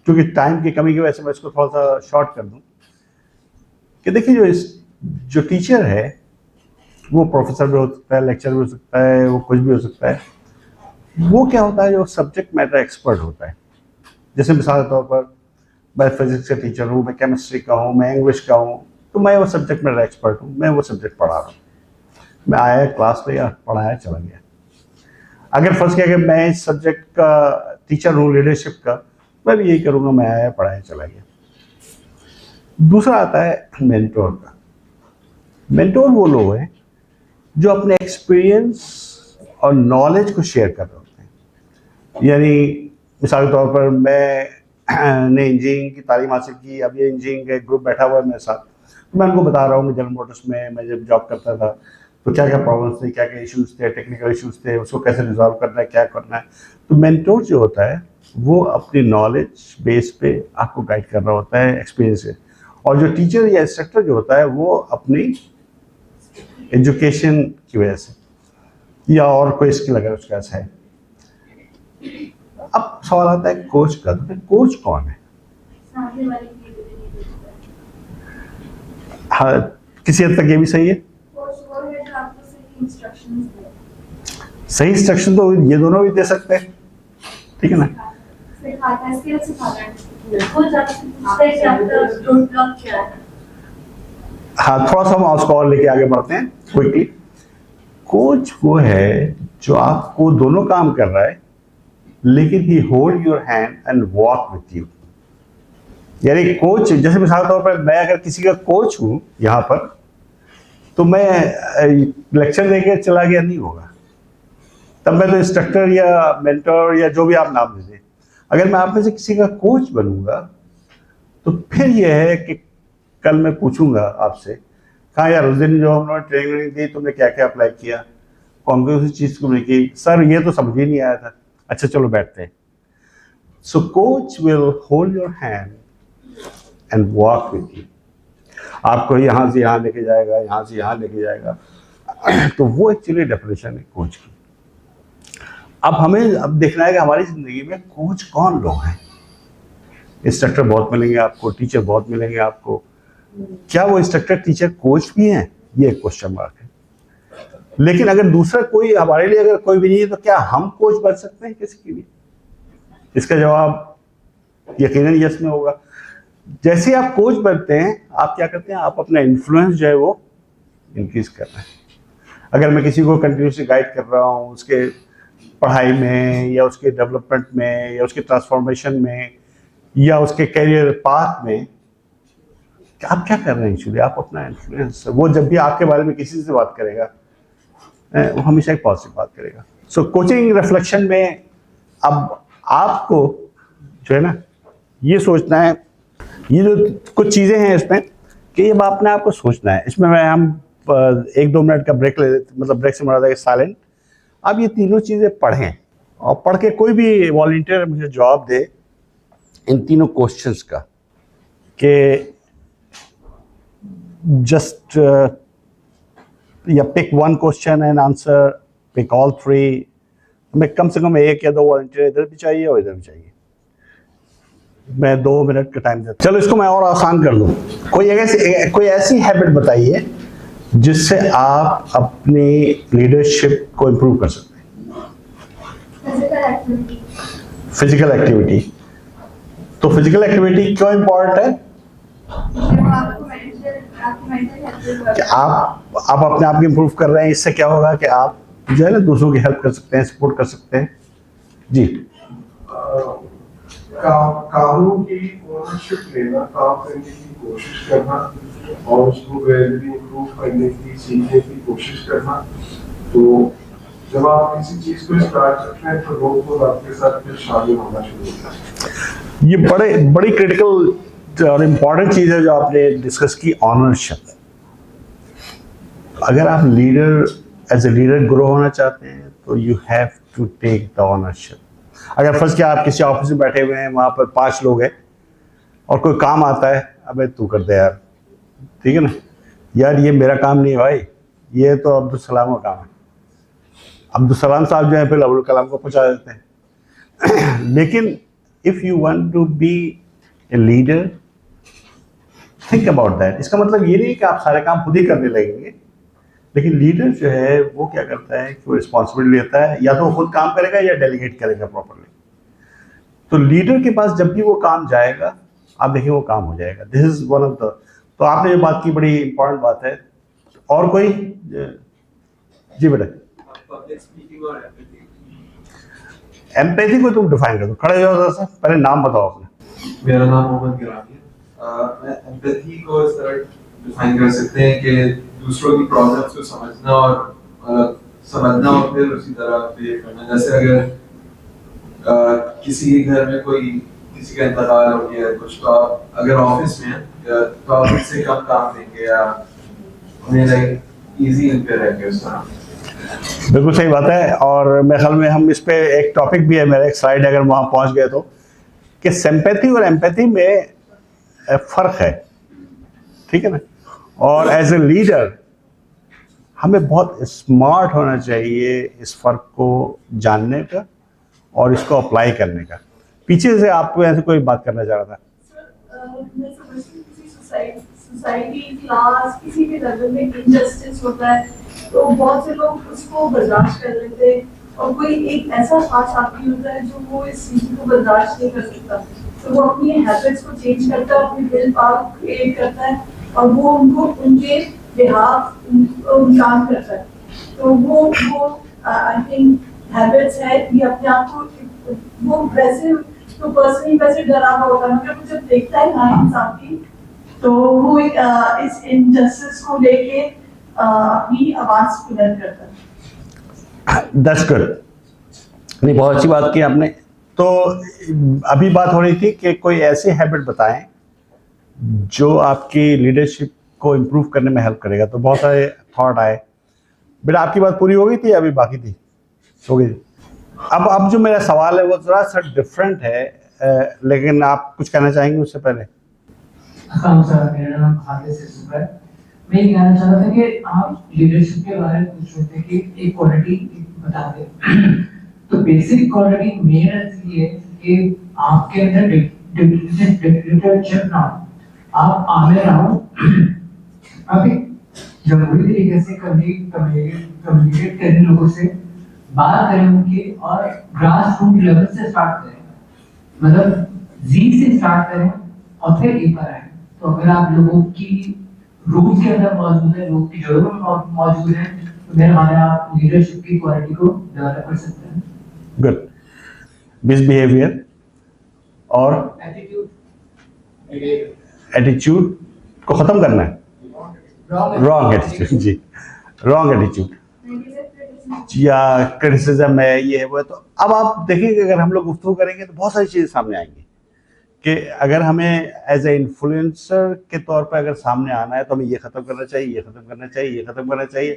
क्योंकि टाइम की कमी की वजह से मैं इसको थोड़ा सा शॉर्ट कर दूं कि देखिए जो टीचर है वो प्रोफेसर भी हो सकता है, लेक्चर भी हो सकता है, वो कुछ भी हो सकता है। वो क्या होता है, जो सब्जेक्ट मैटर एक्सपर्ट होता है। जैसे मिसाल के तौर पर मैं फिजिक्स का टीचर हूँ, मैं केमिस्ट्री का हूँ, मैं इंग्लिश का हूँ, तो मैं वो सब्जेक्ट मैटर एक्सपर्ट हूँ, मैं वो सब्जेक्ट पढ़ा रहा हूँ। मैं आया, क्लास लिया, पढ़ाया, चला गया। अगर फर्स्ट किया कि मैं इस सब्जेक्ट का टीचर हूँ, लीडरशिप का, मैं भी यही करूँगा, मैं आया, पढ़ाया, चला गया। दूसरा आता है मेंटोर का। मेंटोर वो लोग हैं जो अपने एक्सपीरियंस और नॉलेज को शेयर कर रहे होते हैं। यानी मिसाल के तौर पर मैंने इंजीनियरिंग की तालीम हासिल की, अब ये इंजीनियरिंग का एक ग्रुप बैठा हुआ है मेरे साथ, तो मैं उनको बता रहा हूँ कि जनरल मोटर्स में मैं जब जॉब करता था तो क्या क्या प्रॉब्लम्स थे, क्या क्या इश्यूज़ थे, टेक्निकल इश्यूज़ थे, उसको कैसे रिजॉल्व करना है, क्या करना है। तो मेंटोर जो होता है वो अपनी नॉलेज बेस पे आपको गाइड कर रहा होता है, एक्सपीरियंस से। और जो टीचर या इंस्ट्रक्टर जो होता है वो अपनी एजुकेशन की वजह से या और कोई स्किल अगर उसके पास है। अब सवाल आता है कोच का, तो कोच कौन है? हाँ, किसी हद तक ये भी सही है। सही इंस्ट्रक्शन तो ये दोनों भी दे सकते हैं, ठीक है ना। हाँ, थोड़ा सा हम उसको और लेके आगे बढ़ते हैं क्विकली। कोच वो है जो आपको दोनों काम कर रहा है, लेकिन he hold your hand and walk with you. यानी कोच, जैसे मिसाल तौर पर मैं अगर किसी का कोच हूं यहाँ पर, तो मैं लेक्चर देके चला गया नहीं होगा, तब मैं तो इंस्ट्रक्टर या मेंटर या जो भी आप नाम दीजिए। अगर मैं आप में से किसी का कोच बनूंगा तो फिर यह है कि कल मैं पूछूंगा आपसे, कहाँ यार उस दिन जो हमने ट्रेनिंग दी तुमने क्या क्या अप्लाई किया, कौन कौन सी चीज़ तुमने की, सर ये तो समझ ही नहीं आया था, अच्छा चलो बैठते हैं। So coach will hold your hand and walk with you. आपको यहाँ से यहाँ लेके जाएगा, यहाँ से यहाँ लेके जाएगा। तो वो एक्चुअली डेफिनेशन है कोच की। अब हमें अब देखना है कि हमारी ज़िंदगी में कोच कौन लोग हैं। इंस्ट्रक्टर बहुत मिलेंगे आपको, टीचर बहुत मिलेंगे आपको, क्या वो इंस्ट्रक्टर टीचर कोच भी हैं, ये एक क्वेश्चन मार्क है। लेकिन अगर दूसरा कोई हमारे लिए अगर कोई भी नहीं है, तो क्या हम कोच बन सकते हैं किसी के लिए? इसका जवाब यकीनन यस में होगा। जैसे आप कोच बनते हैं, आप क्या करते हैं, आप अपना इन्फ्लुएंस जो है वो इंक्रीज कर रहे हैं। अगर मैं किसी को कंटिन्यूसली गाइड कर रहा हूँ उसके पढ़ाई में या उसके डेवलपमेंट में या उसके ट्रांसफॉर्मेशन में या उसके करियर पाथ में, आप क्या कर रहे हैं एक्चुअली? आप अपना इन्फ्लुएंस, वो जब भी आपके बारे में किसी से बात करेगा वो हमेशा एक पॉजिटिव बात करेगा। सो कोचिंग रिफ्लेक्शन में अब आपको जो है ना ये सोचना है, ये जो कुछ चीज़ें हैं इसमें कि अब आपने आपको सोचना है। इसमें मैं हम 1-2 मिनट का ब्रेक ले लेते, मतलब ब्रेक से मरा था साइलेंट। अब ये तीनों चीज़ें पढ़ें और पढ़ के कोई भी वॉलंटियर मुझे जवाब दे इन तीनों क्वेश्चंस का कि जस्ट या pick one question and answer, pick all 3। हमें कम से कम 1 या 2 वॉलंटियर इधर भी चाहिए और इधर भी चाहिए। मैं 2 मिनट का टाइम देता। चलो इसको मैं और आसान कर दूं। कोई ऐसी हैबिट बताइए जिससे आप अपनी लीडरशिप को इम्प्रूव कर सकते हैं। Physical activity. तो फिजिकल एक्टिविटी क्यों इम्पोर्टेंट है? कि आप अपने आप को इम्प्रूव कर रहे हैं, इससे क्या होगा कि आप जो है ना दूसरों की हेल्प कर सकते हैं, सपोर्ट कर सकते हैं। जी, कामों की ओनरशिप लेना, काम करने की कोशिश करना और उसको ग्रेजुअली इम्प्रूव करने की, सीखने की कोशिश करना। तो जब आप किसी चीज को स्टार्ट करते हैं तो लोग आपके साथ फिर शामिल होना शुरू होता है। ये बड़ी क्रिटिकल और इम्पॉर्टेंट चीज़ है जो आपने डिस्कस की, ऑनरशिप। अगर आप leader as a leader grow होना चाहते हैं तो you have to take the ownership. अगर फर्स्ट क्या आप किसी ऑफिस में बैठे हुए हैं, वहाँ पर 5 लोग हैं और कोई काम आता है, अबे तू कर दे यार, ठीक है ना, यार ये मेरा काम नहीं है भाई, ये तो अब्दुल सलाम का काम है। अब्दुल सलाम साहब जो है फिर अब्दुल कलाम को पहुँचा देते हैं। लेकिन if you want to be a leader, think about that. इसका मतलब ये नहीं कि आप सारे काम खुद ही करने लगेंगे, लेकिन लीडर जो है वो क्या करता है कि वो रिस्पॉन्सिबिलिटी लेता है, या तो वो खुद काम करेगा या डेलीगेट करेगा प्रॉपरली। तो लीडर के पास जब भी वो काम जाएगा, आप देखिए वो काम हो जाएगा। This is one of the, तो आपने जो बात की बड़ी इंपॉर्टेंट बात है। और कोई? जी बेटा। पब्लिक स्पीकिंग और एम्पैथी। एम्पैथी को तुम डिफाइन कर दो, खड़े हो जाओ, सर पहले नाम बताओ अपना। मेरा नाम मोहम्मद गिरानी है। मैं एम्पैथी को इस तरह डिफाइन कर सकते हैं कि दूसरों की प्रॉब्लम्स को समझना और समझना और फिर उसी तरह बिहेव करना। जैसे अगर किसी के घर में किसी का इंतकाल हो गया है कुछ, तो आप अगर ऑफिस में हैं तो आप उससे कम काम देंगे या उन्हें लाइक इजी इन पे रहेंगे उस तरह। बिल्कुल सही बात है। और मेरे ख्याल में हम इस पे एक टॉपिक भी है मेरा, एक स्लाइड अगर वहाँ पहुँच गए तो, कि सिंपैथी और एम्पैथी में फ़र्क है, ठीक है ना। और एज ए लीडर हमें बहुत स्मार्ट होना चाहिए इस फ़र्क को जानने का और इसको अप्लाई करने का। पीछे से आपको ऐसे कोई बात करना चाह रहा था। मैं समझती हूँ किसी सोसाइटी क्लास किसी भी लेवल में इनजस्टिस होता है तो बहुत से लोग उसको बर्दाश्त कर लेते हैं, और कोई एक ऐसा खास आदमी होता है जो वो इस चीज को बर्दाश्त नहीं कर सकता, तो वो अपनी हैबिट्स को चेंज करता है, अपनी विल पावर क्रिएट करता है और वो उनको उनके बिहाफ काम करता है। तो वो आई थिंक हैबिट्स है ये अपने आप को, वो वैसे तो पर्सनली वैसे डरा हुआ होता है, मगर वो जब देखता है ना इंसान की, तो वो इस इनजस्टिस को लेके अपनी आवाज बुलंद करता है। That's good. नहीं, बहुत अच्छी बात की आपने। तो अभी बात हो रही थी कि कोई ऐसी हैबिट बताएं जो आपकी लीडरशिप को इम्प्रूव करने में हेल्प करेगा। तो बहुत सारे थॉट आए। बेटा आपकी बात पूरी हो गई थी, अभी बाकी थी? हो गई। अब जो मेरा सवाल है वो थोड़ा सा डिफरेंट है, लेकिन आप कुछ कहना चाहेंगे उससे पहले? सर, मेरा नाम हारिस है। मैं ये कहना चाह रहा था कि आप लीडरशिप के बारे में पूछ रहे थे कि एक क्वालिटी बता दें। तो बेसिक क्वालिटी मेरा ये है कि आपके अंदर डिक्टेटरशिप ना हो, आप आमिर ना हो, आप एक जमहूरी तरीके से कम्युनिकेट करें, लोगों से बात करें उनकी, और ग्रास रूट लेवल से स्टार्ट करें, मतलब जी से स्टार्ट करें और फिर ए पर आए। तो अगर आप लोगों की रूट के अंदर मौजूद है, लोग की जरूरत में मौजूद है, तो मेरे ख्याल है आप लीडरशिप की क्वालिटी को डेवलप कर सकते हैं। गुड। मिसबिहेवियर और एटीट्यूड को खत्म करना है। रॉन्ग एटीट्यूड, जी, रॉन्ग एटीट्यूड या क्रिटिसिज्म है, ये है वो है। तो अब आप देखिए, अगर हम लोग गुफ्तगू करेंगे तो बहुत सारी चीज़ें सामने आएंगी कि अगर हमें एज ए इन्फ्लुएंसर के तौर पर अगर सामने आना है तो हमें ये ख़त्म करना चाहिए, ये ख़त्म करना चाहिए, ये ख़त्म करना चाहिए।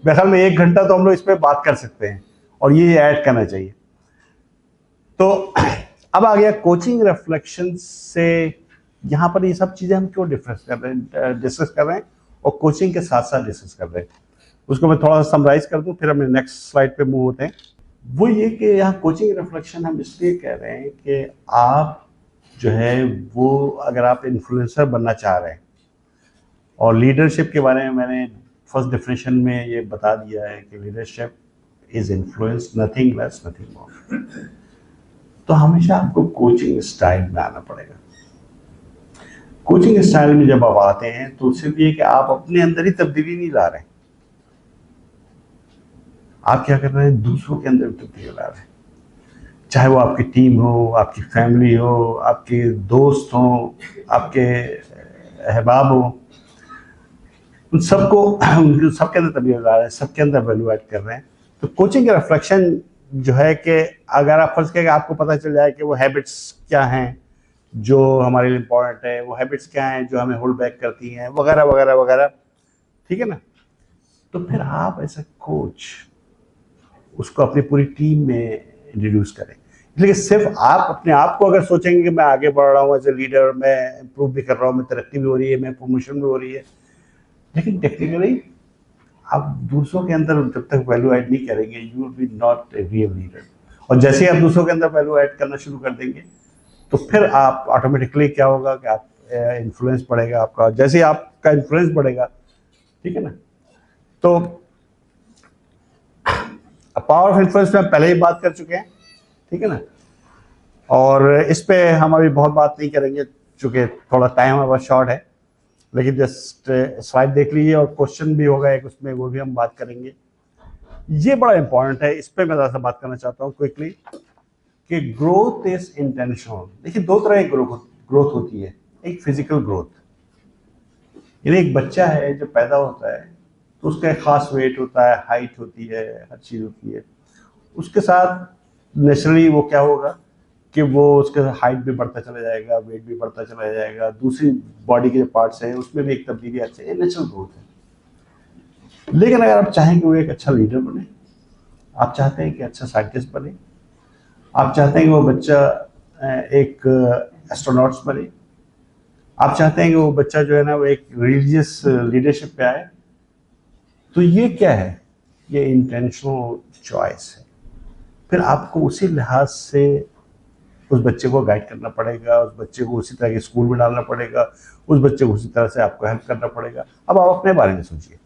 मेरे ख्याल में 1 घंटा तो हम लोग इस पर बात कर सकते हैं और ये ऐड करना चाहिए। तो अब आ गया कोचिंग रिफ्लेक्शन से, यहाँ पर ये सब चीज़ें हम क्यों डिस्कस कर रहे हैं और कोचिंग के साथ साथ डिस्कस कर रहे हैं, उसको मैं थोड़ा सा समराइज कर दूं, फिर हम नेक्स्ट स्लाइड पे मूव होते हैं। वो ये कि यहाँ कोचिंग रिफ्लेक्शन हम इसलिए कह रहे हैं कि आप जो है वो, अगर आप इन्फ्लुएंसर बनना चाह रहे हैं, और लीडरशिप के बारे में मैंने फर्स्ट डेफिनेशन में ये बता दिया है कि leadership is influence, nothing less nothing more. तो हमेशा आपको कोचिंग स्टाइल में आना पड़ेगा। कोचिंग स्टाइल में जब आप आते हैं तो सिर्फ ये कि आप अपने अंदर ही तब्दीली नहीं ला रहे, आप क्या कर रहे हैं, दूसरों के अंदर भी तब्दीली ला रहे हैं। चाहे वो आपकी टीम हो, आपकी फैमिली हो, आपके दोस्त हो, आपके अहबाब हो, उन सबको, उनके सबके अंदर तब्दीली ला रहे हैं, सबके अंदर वैल्यू ऐड कर रहे हैं। तो कोचिंग का रिफ्लेक्शन जो है कि अगर आप फर्ज करें, आपको पता चल जाए कि वो हैबिट्स क्या हैं जो हमारे लिए इम्पोर्टेंट है, वो हैबिट्स क्या हैं जो हमें होल्ड बैक करती हैं, वगैरह वगैरह वगैरह, ठीक है ना। तो फिर आप एज ए कोच उसको अपनी पूरी टीम में इंट्रोड्यूस करें। इसलिए सिर्फ आप अपने आप को अगर सोचेंगे कि मैं आगे बढ़ रहा हूँ एज ए लीडर, मैं इम्प्रूव भी कर रहा हूँ, मैं तरक्की भी हो रही है, मैं प्रमोशन भी हो रही है, लेकिन टेक्निकली आप दूसरों के अंदर जब तक वैल्यू ऐड नहीं करेंगे, you will be not a real leader. और जैसे ही आप दूसरों के अंदर वैल्यू ऐड करना शुरू कर देंगे तो फिर आप ऑटोमेटिकली क्या होगा कि आप इन्फ्लुएंस बढ़ेगा आपका, जैसे ही आपका इन्फ्लुएंस बढ़ेगा, ठीक है ना। तो पावर ऑफ इन्फ्लुएंस में हम पहले ही बात कर चुके हैं, ठीक है ना, और इस पे हम अभी बहुत बात नहीं करेंगे चूँकि थोड़ा टाइम हमारे पास शॉर्ट है, लेकिन जस्ट स्लाइड देख लीजिए और क्वेश्चन भी होगा एक उसमें, वो भी हम बात करेंगे। ये बड़ा इंपॉर्टेंट है, इस पे मैं ज़्यादा बात करना चाहता हूँ क्विकली कि ग्रोथ इज इंटेंशनल। देखिए दो तरह की ग्रोथ होती है, एक फिजिकल ग्रोथ, यानी एक बच्चा है जो पैदा होता है तो उसका एक खास वेट होता है, हाइट होती है, हर चीज़ होती है, उसके साथ नेचुरली वो क्या होगा कि वो उसके हाइट भी बढ़ता चला जाएगा, वेट भी बढ़ता चला जाएगा, दूसरी बॉडी के जो पार्ट्स हैं उसमें भी एक तब्दीली आती है, नेचुरल ग्रोथ है। लेकिन अगर आप चाहें कि वो एक अच्छा लीडर बने, आप चाहते हैं कि अच्छा साइंटिस्ट बने, आप चाहते हैं कि वो बच्चा एक एस्ट्रोनॉट्स बने, आप चाहते हैं कि वो बच्चा जो है ना वो एक रिलीजियस लीडरशिप पे आए, तो ये क्या है, ये इंटेंशनल चॉइस है। फिर आपको उसी लिहाज से उस बच्चे को गाइड करना पड़ेगा, उस बच्चे को उसी तरह के स्कूल में डालना पड़ेगा, उस बच्चे को उसी तरह से आपको हेल्प करना पड़ेगा। अब आप अपने बारे में सोचिए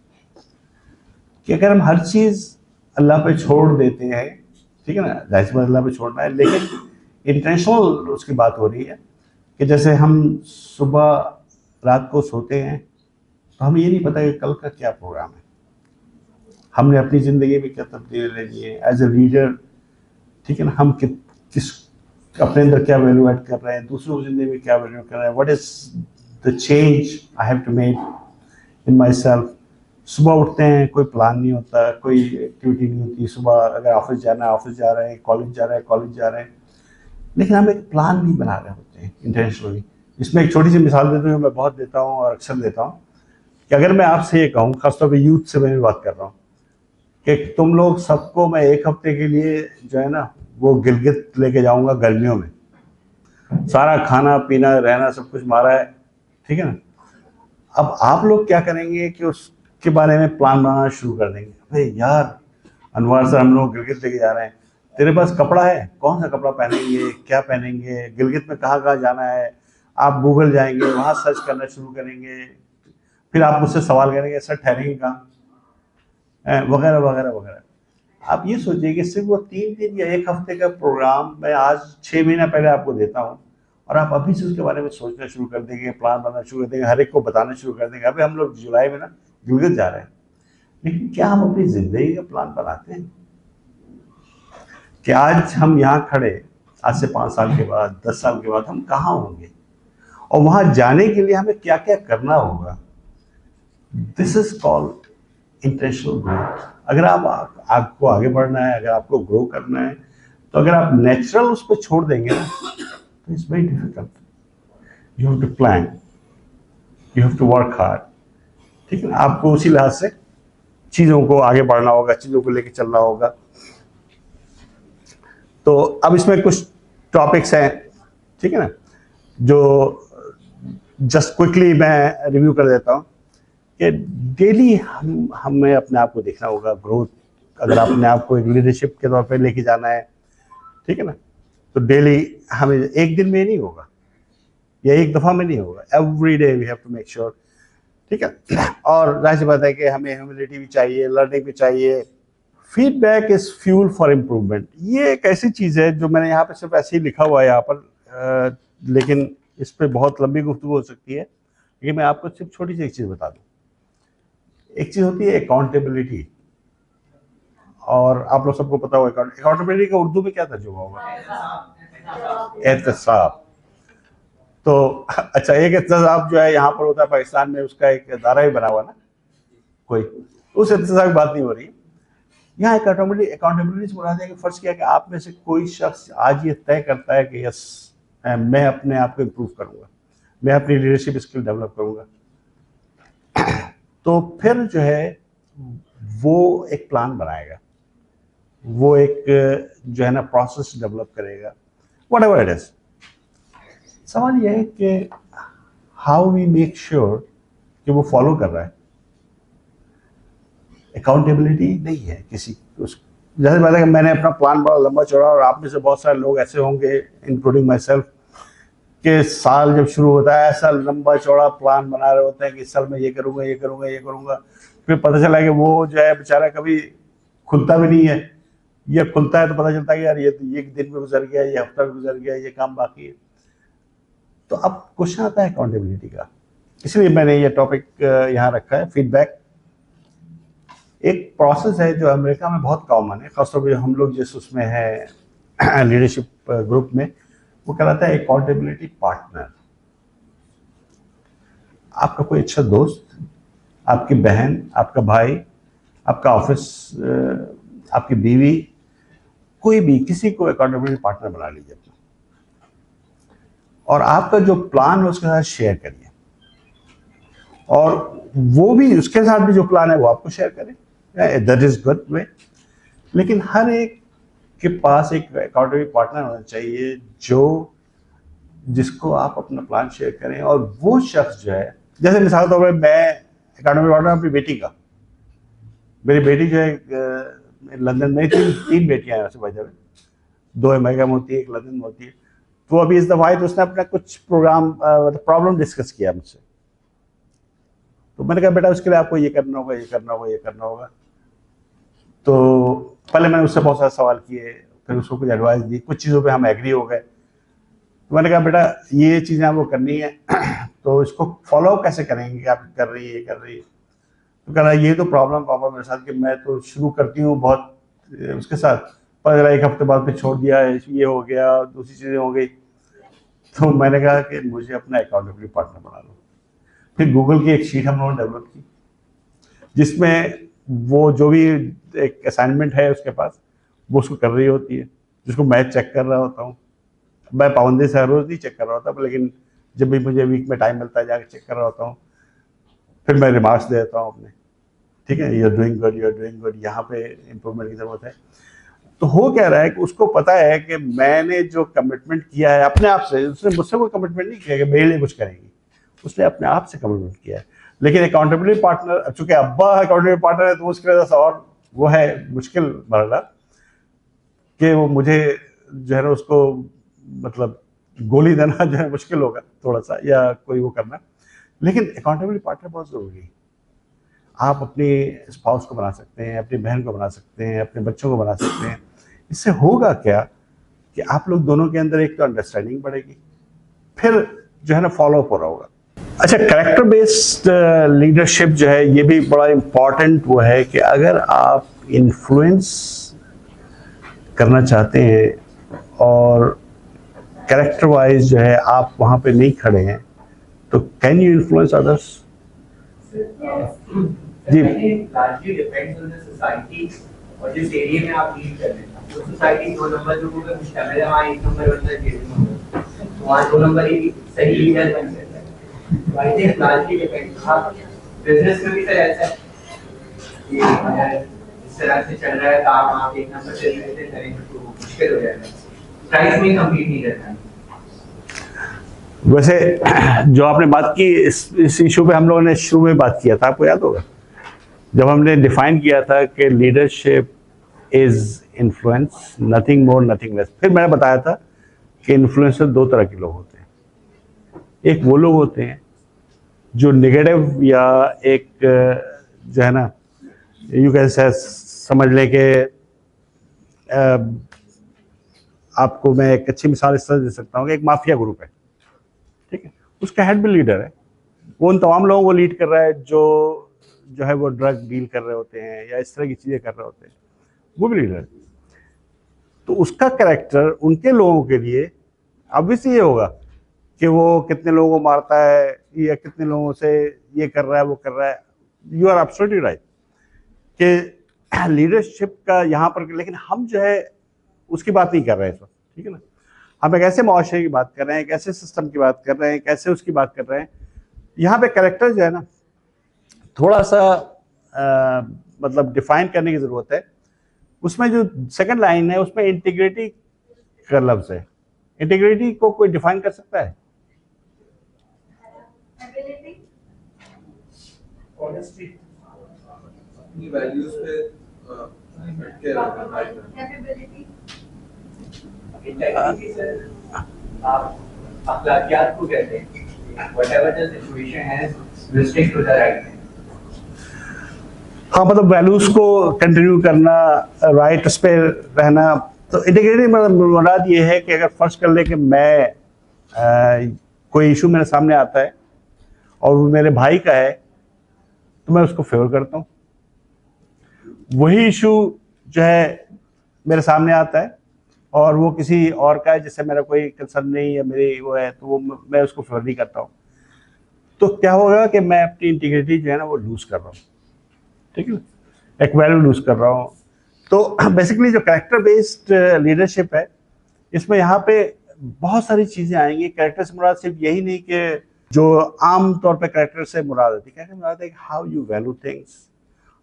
कि अगर हम हर चीज़ अल्लाह पे छोड़ देते हैं, ठीक है ना, जाहिर सी बात अल्लाह पे छोड़ना है, लेकिन इंटेंशनल उसकी बात हो रही है कि जैसे हम सुबह रात को सोते हैं तो हमें ये नहीं पता कि कल का क्या प्रोग्राम है, हमने अपनी ज़िंदगी में क्या तब्दीली लेनी है एज ए लीडर, ठीक है ना, हम किस अपने अंदर क्या वैल्यू ऐड कर रहे हैं, दूसरों की ज़िंदगी में क्या वैल्यू कर रहे हैं, what is the change I have to make in myself. सुबह उठते हैं, कोई प्लान नहीं होता, कोई एक्टिविटी नहीं होती, सुबह अगर ऑफिस जाना है ऑफिस जा रहे हैं, कॉलेज जा रहे हैं कॉलेज जा रहे हैं, लेकिन हम एक प्लान नहीं बना रहे होते हैं इंटेंशनली। इसमें एक छोटी सी मिसाल देते हुए मैं बहुत देता हूँ और अक्सर देता हूँ कि अगर मैं आपसे ये कहूँ, खासतौर पर यूथ से मैं भी बात कर रहा हूँ, कि तुम लोग सबको मैं एक हफ्ते के लिए जो है ना वो गिलगित लेके जाऊंगा गर्मियों में, सारा खाना पीना रहना सब कुछ मारा है, ठीक है ना। अब आप लोग क्या करेंगे कि उसके बारे में प्लान बनाना शुरू कर देंगे, अरे यार अनवर सर हम लोग गिलगित लेके जा रहे हैं, तेरे पास कपड़ा है, कौन सा कपड़ा पहनेंगे, क्या पहनेंगे, गिलगित में कहाँ कहाँ जाना है, आप गूगल जाएंगे, वहाँ सर्च करना शुरू करेंगे, फिर आप मुझसे सवाल करेंगे सर ठहरेंगे कहाँ, वगैरह वगैरह वगैरह। आप ये सोचिए कि सिर्फ वो 3 दिन या एक हफ्ते का प्रोग्राम मैं आज 6 महीना पहले आपको देता हूँ और आप अभी से उसके बारे में सोचना शुरू कर देंगे, प्लान बनाना शुरू कर देंगे, हर एक को बताना शुरू कर देंगे। अभी हम लोग जुलाई में ना गिलगित जा रहे हैं, लेकिन क्या हम अपनी जिंदगी का प्लान बनाते हैं कि आज हम यहाँ खड़े, आज से 5 साल के बाद 10 साल के बाद हम कहाँ होंगे और वहाँ जाने के लिए हमें क्या क्या करना होगा। This is called intentional growth. अगर आपको आगे बढ़ना है, अगर आपको ग्रो करना है, तो अगर आप नेचुरल उस पर छोड़ देंगे ना तो it's very difficult. You have to plan, you have to work hard, ठीक है ना। आपको उसी लिहाज से चीज़ों को आगे बढ़ना होगा, चीज़ों को लेके चलना होगा। तो अब इसमें कुछ टॉपिक्स हैं, ठीक है ना, जो जस्ट क्विकली मैं रिव्यू कर देता हूँ कि डेली हमें अपने आप को देखना होगा। ग्रोथ अगर अपने आप को एक लीडरशिप के तौर पे लेके जाना है, ठीक है ना, तो डेली हमें एक दिन में नहीं होगा या एक दफ़ा में नहीं होगा, every day we have to make sure, ठीक है। और जाहिर सी बात है कि हमें ह्यूमिलिटी भी चाहिए, लर्निंग भी चाहिए। Feedback is fuel for improvement, ये एक ऐसी चीज़ है जो मैंने यहाँ पे सिर्फ ऐसे ही लिखा हुआ है यहाँ पर, लेकिन इस पर बहुत लंबी गुफ्तगू हो सकती है, लेकिन मैं आपको सिर्फ छोटी सी एक चीज़ बता दूँ। एक चीज़ होती है अकाउंटेबिलिटी, और आप लोग सबको पता होगा अकाउंटेबिलिटी का उर्दू में क्या तर्जुमा होगा, एहतसाब। तो अच्छा, एक एहतसाब जो है यहाँ पर होता है पाकिस्तान में, उसका एक अदारा भी बना हुआ ना कोई, उस एहतसाब की बात नहीं हो रही यहाँ। अकाउंटेबिलिटी से बुरा कि फर्ज किया कि आप में से कोई शख्स आज ये तय करता है कि यस मैं अपने आप को इम्प्रूव करूँगा, मैं अपनी लीडरशिप स्किल डेवलप करूँगा, तो फिर जो है वो एक प्लान बनाएगा, वो एक जो है ना प्रोसेस डेवलप करेगा, व्हाटएवर इट इज। सवाल यह है कि हाउ वी मेक श्योर कि वो फॉलो कर रहा है। अकाउंटेबिलिटी नहीं है किसी उस, जैसे बात है कि मैंने अपना प्लान बड़ा लंबा चौड़ा, और आप में से बहुत सारे लोग ऐसे होंगे इंक्लूडिंग माई सेल्फ कि साल जब शुरू होता है ऐसा लंबा चौड़ा प्लान बना रहे होते हैं कि इस साल मैं ये करूँगा ये करूँगा ये करूँगा, फिर पता चला कि वो जो है बेचारा कभी खुलता भी नहीं है, या खुलता है तो पता चलता है कि यार ये दिन में गुजर गया, ये हफ्ता में गुजर गया, ये काम बाकी है। तो अब क्वेश्चन आता है अकाउंटेबिलिटी का, इसलिए मैंने ये टॉपिक यहाँ रखा है। फीडबैक एक प्रोसेस है जो अमेरिका में बहुत कॉमन है, खासतौर पर हम लोग जिस उसमें है लीडरशिप ग्रुप में, वो कहलाता है अकाउंटेबिलिटी पार्टनर। आपका कोई अच्छा दोस्त, आपकी बहन, आपका भाई, आपका ऑफिस, आपकी बीवी, कोई भी किसी को अकाउंटेबिलिटी पार्टनर बना लीजिए अपना, और आपका जो प्लान है उसके साथ शेयर करिए, और वो भी उसके साथ भी जो प्लान है वो आपको शेयर करे। That is good way. लेकिन हर एक के पास एक अकाउंटेबिलिटी पार्टनर होना चाहिए जो जिसको आप अपना प्लान शेयर करें, और वो शख्स जो है, जैसे मिसाल तौर पर मैं अकाउंटेबिलिटी पार्टनर अपनी बेटी का, मेरी बेटी जो है लंदन में, तीन बेटियां हैं वैसे भाई, 2 अमेरिका में होती है, 1 लंदन में होती है। तो अभी इस दफा तो उसने अपना कुछ प्रॉब्लम डिस्कस किया मुझसे, तो मैंने कहा बेटा उसके लिए आपको ये करना होगा, ये करना होगा, ये करना होगा। तो पहले मैंने उससे बहुत सारे सवाल किए, फिर उसको कुछ एडवाइस दी, कुछ चीज़ों पे हम एग्री हो गए। तो मैंने कहा बेटा ये चीज़ें आपको करनी है तो इसको फॉलो कैसे करेंगे, आप कर रही है, ये कर रही है। तो कह रहा ये तो प्रॉब्लम पापा मेरे साथ कि मैं तो शुरू करती हूँ बहुत उसके साथ, पर 1 हफ्ते बाद फिर छोड़ दिया है, ये हो गया, दूसरी चीज़ें हो गई। तो मैंने कहा कि मुझे अपना अकाउंटेबिलिटी पार्टनर बना लो। फिर गूगल की एक शीट हम लोगों ने डेवलप की, जिसमें वो जो भी एक असाइनमेंट है उसके पास, वो उसको कर रही होती है, जिसको मैं चेक कर रहा होता हूँ। मैं पाबंदी से हर रोज़ नहीं चेक कर रहा होता, लेकिन जब भी मुझे वीक में टाइम मिलता है जाकर चेक कर रहा होता हूँ। फिर मैं रिमार्क्स दे देता हूँ अपने, ठीक है, you are doing good, you are doing good, यहाँ पे इम्प्रूवमेंट की ज़रूरत है। तो हो क्या रहा है कि उसको पता है कि मैंने जो कमिटमेंट किया है अपने आप से, उसने मुझसे कोई कमिटमेंट नहीं किया कि मेरे लिए कुछ करेंगी, उसने अपने आप से कमिटमेंट किया है। लेकिन अकाउंटेबिलिटी पार्टनर, चूंकि अब्बा अकाउंटेबिलिटी पार्टनर है, तो उसकी वजह से और वो है मुश्किल मरला कि वो मुझे जो है ना उसको मतलब गोली देना जो है मुश्किल होगा थोड़ा सा, या कोई वो करना। लेकिन अकाउंटेबिलिटी पार्टनर बहुत ज़रूरी है। आप अपनी स्पाउस को बना सकते हैं, अपनी बहन को बना सकते हैं, अपने बच्चों को बना सकते हैं। इससे होगा क्या कि आप लोग दोनों के अंदर एक तो अंडरस्टैंडिंग बढ़ेगी, फिर जो है ना फॉलो अप हो रहा होगा। अच्छा, कैरेक्टर बेस्ड लीडरशिप जो है ये भी बड़ा इम्पॉर्टेंट वो है कि अगर आप इन्फ्लुएंस करना चाहते हैं और कैरेक्टर वाइज जो है आप वहाँ पे नहीं खड़े हैं, तो कैन यू इन्फ्लुएंस अदर्स? जी, largely depends on the society और जिस एरिया में आप लीड कर रहे हैं। तो सोसाइटी 2 नंबर जो होगा मुश्किल है, वहाँ 1 नंबर बंदा जेल में होगा, तो वहाँ 2 नंबर ही सही लीडर बन सकता है। तो आई थिंक लार्जली डिपेंड्स। हाँ, बिजनेस में भी सर ऐसा है कि अगर इस तरह से चल रहा है तो आप 1 नंबर से रिलेटेड करेंगे तो मुश्किल हो जाएगा, प्राइस में कम्पीट नहीं करना। वैसे जो आपने बात की इस इशू पे हम लोगों ने शुरू में बात किया था, आपको याद होगा जब हमने डिफाइन किया था कि leadership is influence, nothing more nothing less. फिर मैंने बताया था कि इन्फ्लुएंसर 2 तरह के लोग होते हैं। एक वो लोग होते हैं जो नेगेटिव, या एक जो है ना यू कैसे समझ लें कि आपको मैं एक अच्छी मिसाल इस तरह दे सकता हूँ कि एक माफिया ग्रुप है, ठीक है, उसका हेड भी लीडर है, वो उन तमाम लोगों को लीड कर रहा है जो है वो ड्रग डील कर रहे होते हैं या इस तरह की चीज़ें कर रहे होते हैं, वो भी लीडर है। तो उसका कैरेक्टर उनके लोगों के लिए ऑब्वियसली ये होगा कि वो कितने लोगों को मारता है या कितने लोगों से ये कर रहा है वो कर रहा है। यू आर एब्सोल्युटली राइट कि लीडरशिप का यहाँ पर, लेकिन हम जो है उसकी बात नहीं कर रहे हैं इस वक्त, ठीक है ना। हम एक ऐसे मुआशरे की बात कर रहे हैं, एक ऐसे सिस्टम की बात कर रहे हैं, कैसे उसकी बात कर रहे हैं। यहाँ पे कैरेक्टर जो है ना थोड़ा सा मतलब डिफाइन करने की ज़रूरत है। उसमें जो सेकंड लाइन है उसमें इंटीग्रिटी का लफ्ज़ है। इंटीग्रिटी को कोई डिफाइन कर सकता है? ऑनेस्टी, अपनी वैल्यूज पे डट के रहना है। इंटेग्रिटी सर, आप अखलाकियात को कहते हैं, whatever the situation has, we stick to the right thing. हाँ, मतलब वैल्यूज को कंटिन्यू करना, राइट उस पर रहना। तो इंटीग्रिटी मतलब मुराद ये है कि अगर फर्ज कर ले कि मैं कोई इशू मेरे सामने आता है और वो मेरे भाई का है, तो मैं उसको फेवर करता हूँ। वही इशू जो है मेरे सामने आता है और वो किसी और का है जिससे मेरा कोई कंसर्न नहीं है, मेरी वो है, तो वो मैं उसको फेवर नहीं करता हूँ। तो क्या होगा कि मैं अपनी इंटीग्रिटी जो है ना वो लूज कर रहा हूँ, ठीक है, एक वैल्यू लूज कर रहा हूँ। तो बेसिकली जो कैरेक्टर बेस्ड लीडरशिप है, इसमें यहाँ पे बहुत सारी चीज़ें आएंगी। कैरेक्टर से मुराद सिर्फ यही नहीं कि जो आम तौर पे कैरेक्टर से मुराद होती है, कैरेक्टर से मुराद है how you value things,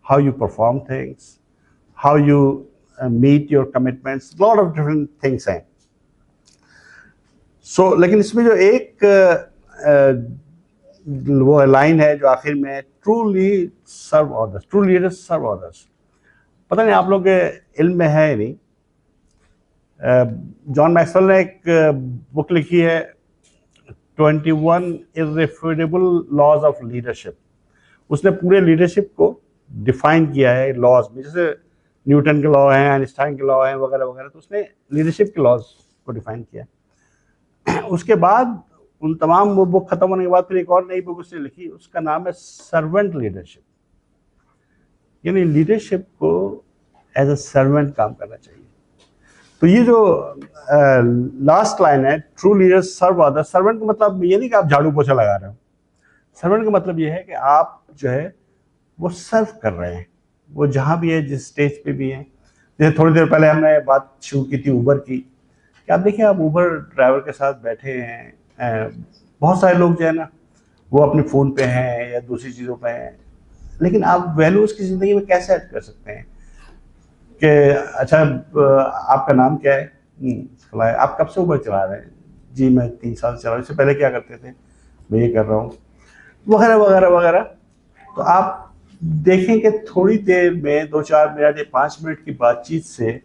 how you perform things, how you meet your commitments, lot of different things हैं। सो लेकिन इसमें जो एक वो लाइन है जो आखिर में, truly serve others, true leaders serve others. पता नहीं आप लोग के इल्म में है नहीं, जॉन मैक्सवेल ने एक बुक लिखी है 21 इररिफ्यूटेबल लॉज ऑफ लीडरशिप। उसने पूरे लीडरशिप को डिफाइन किया है लॉज में, जैसे न्यूटन के लॉ हैं, आइंस्टाइन के लॉ हैं वगैरह वगैरह, तो उसने लीडरशिप के लॉज को डिफाइन किया। उसके बाद उन तमाम वो बुक खत्म होने के बाद फिर एक और नई बुक उसने लिखी, उसका नाम है सर्वेंट लीडरशिप, यानी लीडरशिप को एज अ सर्वेंट काम करना चाहिए। तो ये जो लास्ट लाइन है, true leaders serve others, servant का मतलब ये नहीं कि आप झाड़ू पोछा लगा रहे हो। सर्वेंट का मतलब ये है कि आप जो है वो सर्व कर रहे हैं, वो जहाँ भी है, जिस स्टेज पे भी है। जैसे थोड़ी देर पहले हमने बात शुरू की थी ऊबर की, कि आप देखिए आप ऊबर ड्राइवर के साथ बैठे हैं, बहुत सारे लोग जो है ना वो अपने फ़ोन पे हैं या दूसरी चीज़ों पे हैं, लेकिन आप वैल्यू उसकी ज़िंदगी में कैसे ऐड कर सकते हैं कि अच्छा आपका नाम क्या है, आप कब से ऊबर चला रहे हैं, जी मैं 3 साल चला रहा हूँ, इससे पहले क्या करते थे, मैं ये कर रहा हूँ, वगैरह वगैरह वगैरह। तो आप देखें कि थोड़ी देर में 2-4 मिनट या 5 मिनट की बातचीत से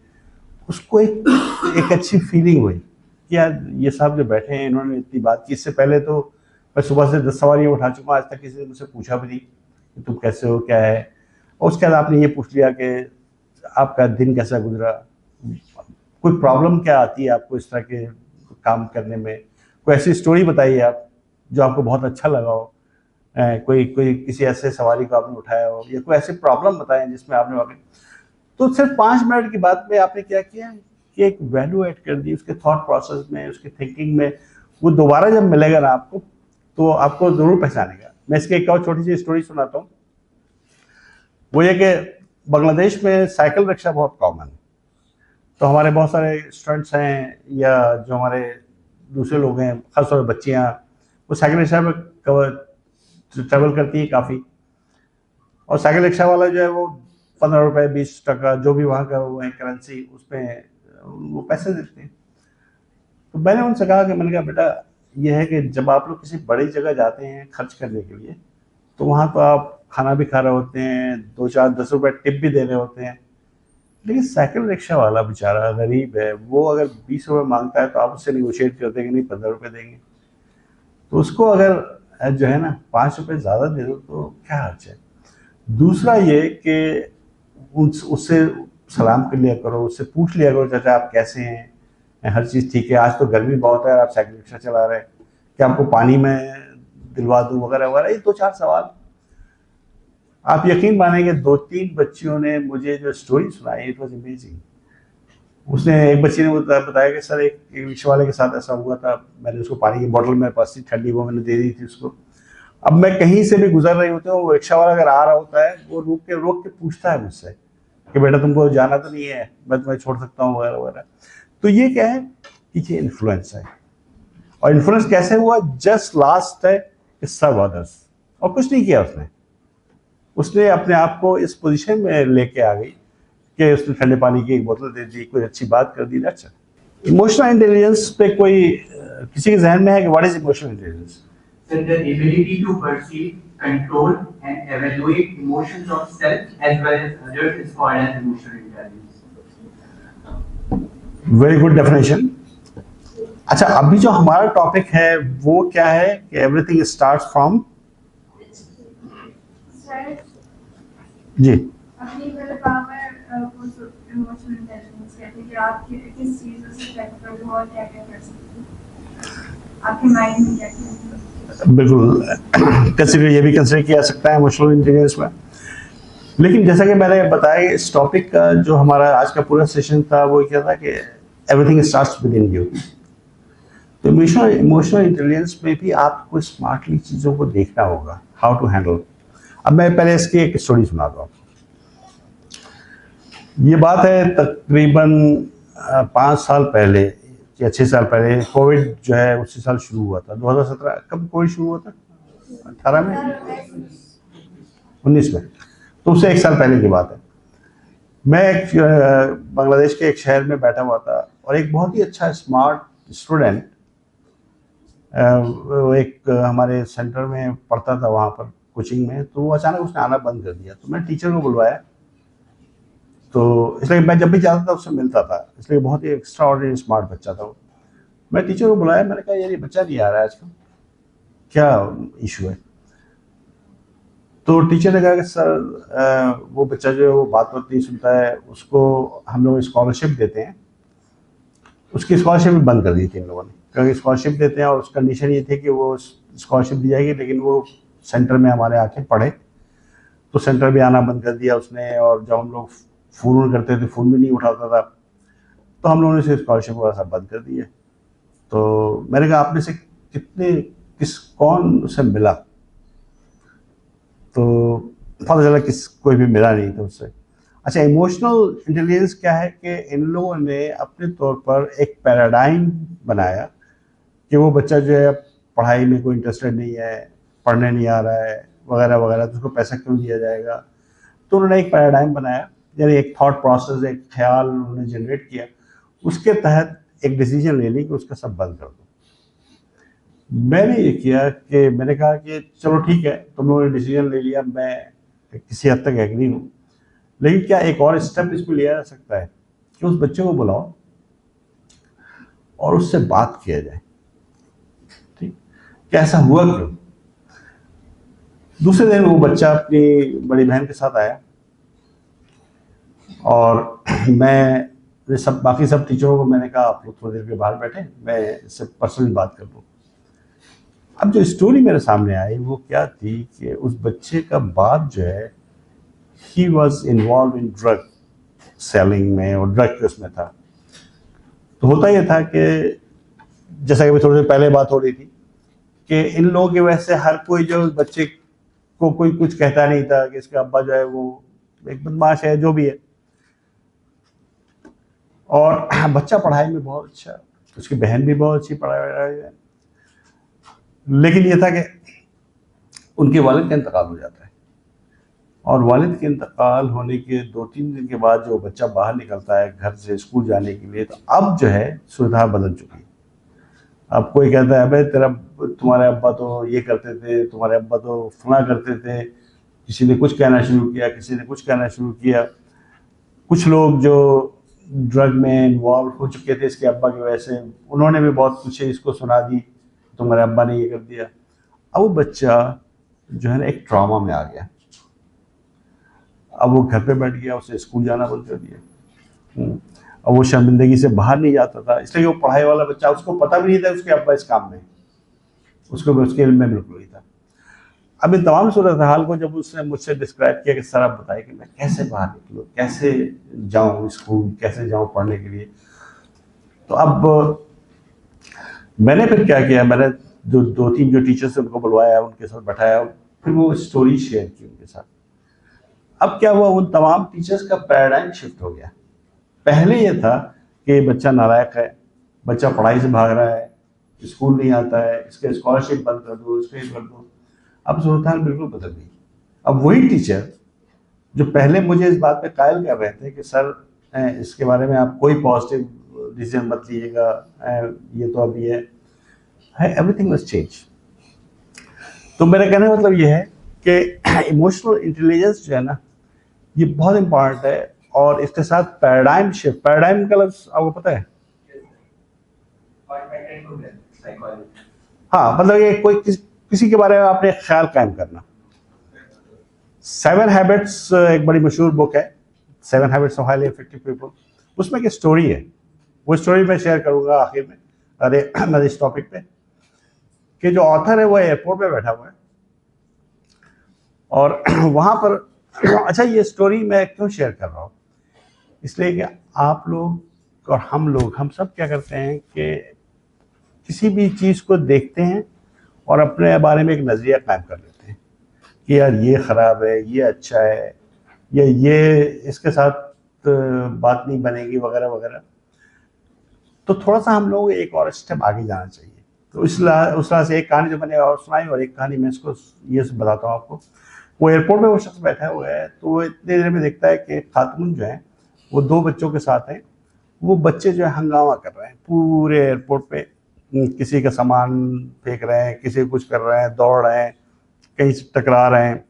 उसको एक अच्छी फीलिंग हुई कि यार ये साहब जो बैठे हैं इन्होंने इतनी बात की। इससे पहले तो मैं सुबह से 10 सवारियाँ उठा चुका, आज तक किसी ने मुझसे पूछा भी नहीं कि तुम कैसे हो, क्या है। और उसके बाद आपने ये पूछ लिया कि आपका दिन कैसा गुजरा, कोई प्रॉब्लम क्या आती है आपको इस तरह के काम करने में, कोई ऐसी स्टोरी बताइए आप जो आपको बहुत अच्छा लगा हो, कोई किसी ऐसे सवारी को आपने उठाया हो, या कोई ऐसी प्रॉब्लम बताएं जिसमें आपने वाकई। तो सिर्फ 5 मिनट की बात में आपने क्या किया कि एक वैल्यू ऐड कर दी उसके थॉट प्रोसेस में, उसके थिंकिंग में। वो दोबारा जब मिलेगा ना आपको तो आपको ज़रूर पहचानेगा। मैं इसकी एक और छोटी सी स्टोरी सुनाता हूँ। वो ये कि बांग्लादेश में साइकिल रिक्शा बहुत कॉमन है, तो हमारे बहुत सारे स्टूडेंट्स हैं या जो हमारे दूसरे लोग हैं, खासतौर पर बच्चियाँ, वो साइकिल रिक्शा में ट्रैवल करती हैं काफ़ी। और साइकिल रिक्शा वाला जो है वो 15 रुपये 20 टका जो भी वहाँ का वो है करेंसी, उसमें वो पैसे देते हैं। तो मैंने उनसे कहा कि मैंने कहा बेटा ये है कि जब आप लोग किसी बड़ी जगह जाते हैं खर्च करने के लिए, तो वहाँ तो आप खाना भी खा रहे होते हैं, 2-4-10 रुपये टिप भी दे रहे होते हैं, लेकिन साइकिल रिक्शा वाला बेचारा गरीब है, वो अगर 20 रुपये मांगता है तो आप उससे निगोशिएट करते हैं कि नहीं 15 रुपये देंगे। तो उसको अगर जो है ना 5 रुपये ज़्यादा दे दो तो क्या हर्ज है। दूसरा ये कि उससे सलाम कर लिया करो, उससे पूछ लिया करो चाचा आप कैसे हैं, हर चीज़ ठीक है, आज तो गर्मी बहुत है, आप साइकिल रिक्शा चला रहे हैं, क्या आपको पानी में दिलवा दूँ वगैरह वगैरह। ये 2-4 सवाल। आप यकीन मानेंगे 2-3 बच्चियों ने मुझे जो स्टोरी सुनाई, इट वॉज अमेजिंग। उसने एक बच्ची ने बताया कि सर एक रिक्शा वाले के साथ ऐसा हुआ था, मैंने उसको पानी की बोतल मेरे पास थी ठंडी, वो मैंने दे दी थी उसको। अब मैं कहीं से भी गुजर रही होती हूँ, वो रिक्शा वाला अगर आ रहा होता है वो रोक के पूछता है मुझसे कि बेटा तुमको जाना तो नहीं है, मैं तुम्हें छोड़ सकता हूँ वगैरह वगैरह। तो ये क्या है कि ये इन्फ्लुएंस है। और इन्फ्लुएंस कैसे हुआ, जस्ट लास्ट है कि सर्व अदर्स, और कुछ नहीं किया उसने अपने आप को इस पोजीशन में लेके आ गई कि उसने ठंडे पानी की एक बोतल दे दी, कोई अच्छी बात कर दी। अच्छा, इमोशनल इंटेलिजेंस पे कोई किसी के जहन में है कि what is emotional intelligence? So the ability to perceive, control and evaluate emotions of self as well as others is called as emotional intelligence. Very good definition. अच्छा, अभी जो हमारा टॉपिक है वो क्या है कि एवरीथिंग स्टार्ट्स फ्रॉम, सर जी अपनी विल पावर वो इमोशनल इंटेलिजेंस कहते हैं कि आप किस चीज़ से कंट्रोल हो और क्या क्या कर सकते हैं, आपके माइंड में क्या क्या बिल्कुल कंसिडर, ये भी कंसिडर किया सकता है इमोशनल इंटेलिजेंस में। लेकिन जैसा कि मैंने बताया, इस टॉपिक का जो हमारा आज का पूरा सेशन था वो क्या था कि everything starts with in you. तो इमोशनल इंटेलिजेंस में भी आपको स्मार्टली चीज़ों को देखना होगा, हाउ टू हैंडल। अब मैं पहले इसकी एक स्टोरी सुनाता हूँ। ये बात है तकरीबन 5 साल पहले या 6 साल पहले, कोविड जो है उसी साल शुरू हुआ था, 2017। कब कोविड शुरू हुआ था? 18 में, 19 में, तो उससे 1 साल पहले की बात है। मैं एक बांग्लादेश के एक शहर में बैठा हुआ था और एक बहुत ही अच्छा स्मार्ट स्टूडेंट एक हमारे सेंटर में पढ़ता था वहाँ पर कोचिंग में, तो वो अचानक उसने आना बंद कर दिया। तो मैंने टीचर को बुलवाया, तो इसलिए मैं जब भी जाता था उससे मिलता था, इसलिए बहुत ही एक्स्ट्रा ऑर्डिनरी स्मार्ट बच्चा था वो। मैं टीचर को बुलाया, मैंने कहा यार ये बच्चा नहीं आ रहा है आजकल, क्या इशू है? तो टीचर ने कहा कि सर वो बच्चा जो है वो बात नहीं सुनता है, उसको हम लोग स्कॉलरशिप देते हैं। उसकी स्कॉलरशिप भी बंद कर दी थी इन लोगों ने, क्योंकि स्कॉलरशिप देते हैं और उस कंडीशन ये थी कि वो स्कॉलरशिप दी जाएगी लेकिन वो सेंटर में हमारे आके पढ़े। तो सेंटर भी आना बंद कर दिया उसने, और जब हम लोग फ़ोन करते थे फ़ोन भी नहीं उठाता था, तो हम लोगों ने उसे स्कॉलरशिप वगैरह सब बंद कर दिए। तो मैंने कहा आप में से कौन उसे मिला? तो पता चला कोई भी मिला नहीं था उससे। अच्छा, इमोशनल इंटेलिजेंस क्या है कि इन लोगों ने अपने तौर पर एक पैराडाइम बनाया कि वो बच्चा जो है पढ़ाई में कोई इंटरेस्टेड नहीं है, पढ़ने नहीं आ रहा है वगैरह वगैरह, तो उसको पैसा क्यों दिया जाएगा। तो उन्होंने एक पैराडाइम बनाया, यानी एक थॉट प्रोसेस, एक ख्याल उन्होंने जनरेट किया, उसके तहत एक डिसीजन ले ली कि उसका सब बंद कर दो। मैंने ये किया कि मैंने कहा कि चलो ठीक है, तुम लोगों ने डिसीजन ले लिया, मैं किसी हद तक एग्री हूँ, लेकिन क्या एक और स्टेप इसमें लिया जा सकता है कि उस बच्चे को बुलाओ और उससे बात किया जाए, ठीक, क्या ऐसा हुआ क्यों? दूसरे दिन वो बच्चा अपनी बड़ी बहन के साथ आया और मैं बाकी सब टीचरों को मैंने कहा आप लोग थोड़ी देर के बाहर बैठे, मैं इससे पर्सनली बात कर लूँ। अब जो स्टोरी मेरे सामने आई वो क्या थी कि उस बच्चे का बाप जो है he was involve in drug selling में और ड्रग के उसमें था। तो होता ये था कि जैसा कि थोड़ी देर पहले बात हो रही थी कि इन लोगों की वजह से हर कोई जो उस बच्चे को कोई कुछ कहता नहीं था कि इसका अब्बा जो है वो एक बदमाश है, जो भी है। और बच्चा पढ़ाई में बहुत अच्छा, उसकी बहन भी बहुत अच्छी पढ़ाई है, लेकिन ये था कि उनके वालिद का इंतकाल हो जाता है और वालिद के इंतकाल होने के 2-3 दिन के बाद जो बच्चा बाहर निकलता है घर से स्कूल जाने के लिए, तो अब जो है सुविधा बदल चुकी है। अब कोई कहता है अबे तुम्हारे अब्बा तो ये करते थे, तुम्हारे अब्बा तो फला करते थे, किसी ने कुछ कहना शुरू किया, किसी ने कुछ कहना शुरू किया। कुछ लोग जो ड्रग में इन्वॉल्व हो चुके थे इसके अब्बा की वजह से, उन्होंने भी बहुत कुछ इसको सुना दी, तुम्हारे अब्बा ने ये कर दिया। अब वो बच्चा जो है ना एक ट्रॉमा में आ गया, अब वो घर पे बैठ गया, उसे स्कूल जाना बंद कर दिया। अब वो शर्मिंदगी से बाहर नहीं जाता था, इसलिए वो पढ़ाई वाला बच्चा, उसको पता भी नहीं था उसके अब्बा इस काम में, उसको उसके इल्म में बिल्कुल नहीं था। अब इन तमाम सूरत हाल को जब उसने मुझसे डिस्क्राइब किया कि सर आप बताइए कि मैं कैसे बाहर निकलूँ, कैसे जाऊँ स्कूल, कैसे जाऊँ पढ़ने के लिए, तो अब मैंने फिर क्या किया, मैंने जो 2-3 जो टीचर्स उनको बुलवाया, उनके साथ बैठाया, फिर वो स्टोरी शेयर की उनके साथ। अब क्या हुआ, उन तमाम टीचर्स का पैराडाइम शिफ्ट हो गया। पहले ये था कि बच्चा नालायक है, बच्चा पढ़ाई से भाग रहा है, स्कूल नहीं आता है, इसके स्कॉलरशिप बंद कर दो, इसके कर दो। अब सूरत हाल बिल्कुल बदल गई। अब वही टीचर जो पहले मुझे इस बात पे कायल कर रहे थे कि सर इसके बारे में आप कोई पॉजिटिव डिसीजन मत लीजिएगा, ये तो अभी है, एवरीथिंग वाज चेंज। तो मेरा कहने का मतलब ये है कि इमोशनल इंटेलिजेंस जो है ना, ये बहुत इंपॉर्टेंट है। और इसके साथ पैराडाइम शिफ्ट, पैराडाइम का लफ्ज़ आपको पता है? Together psychology. हाँ, मतलब ये कोई किसी के बारे में आपने ख्याल कायम करना। 7 हैबिट्स एक बड़ी मशहूर बुक है, 7 habits of highly effective people. उसमें एक स्टोरी है, वो स्टोरी मैं शेयर करूंगा आखिर में, अरे इस टॉपिक पे, कि जो ऑथर है वो एयरपोर्ट पे बैठा हुआ है और वहाँ पर अच्छा, ये स्टोरी मैं क्यों शेयर कर रहा हूँ, इसलिए कि आप लोग और हम सब क्या करते हैं कि किसी भी चीज़ को देखते हैं और अपने बारे में एक नज़रिया कायम कर लेते हैं कि यार ये ख़राब है, ये अच्छा है, या ये इसके साथ बात नहीं बनेगी वगैरह वगैरह। तो थोड़ा सा हम लोग एक और स्टेप आगे जाना चाहिए। तो उस तरह से एक कहानी जो मैंने और सुनाई, और एक कहानी मैं इसको ये बताता हूँ आपको। वो एयरपोर्ट में वो शख्स बैठा हुआ है, तो वो इतनी देर में देखता है कि खातून जो है वो 2 बच्चों के साथ हैं। वो बच्चे जो है हंगामा कर रहे हैं पूरे एयरपोर्ट पे, किसी का सामान फेंक रहे हैं, किसी कुछ कर रहे हैं, दौड़ रहे हैं, कहीं से टकरा रहे हैं।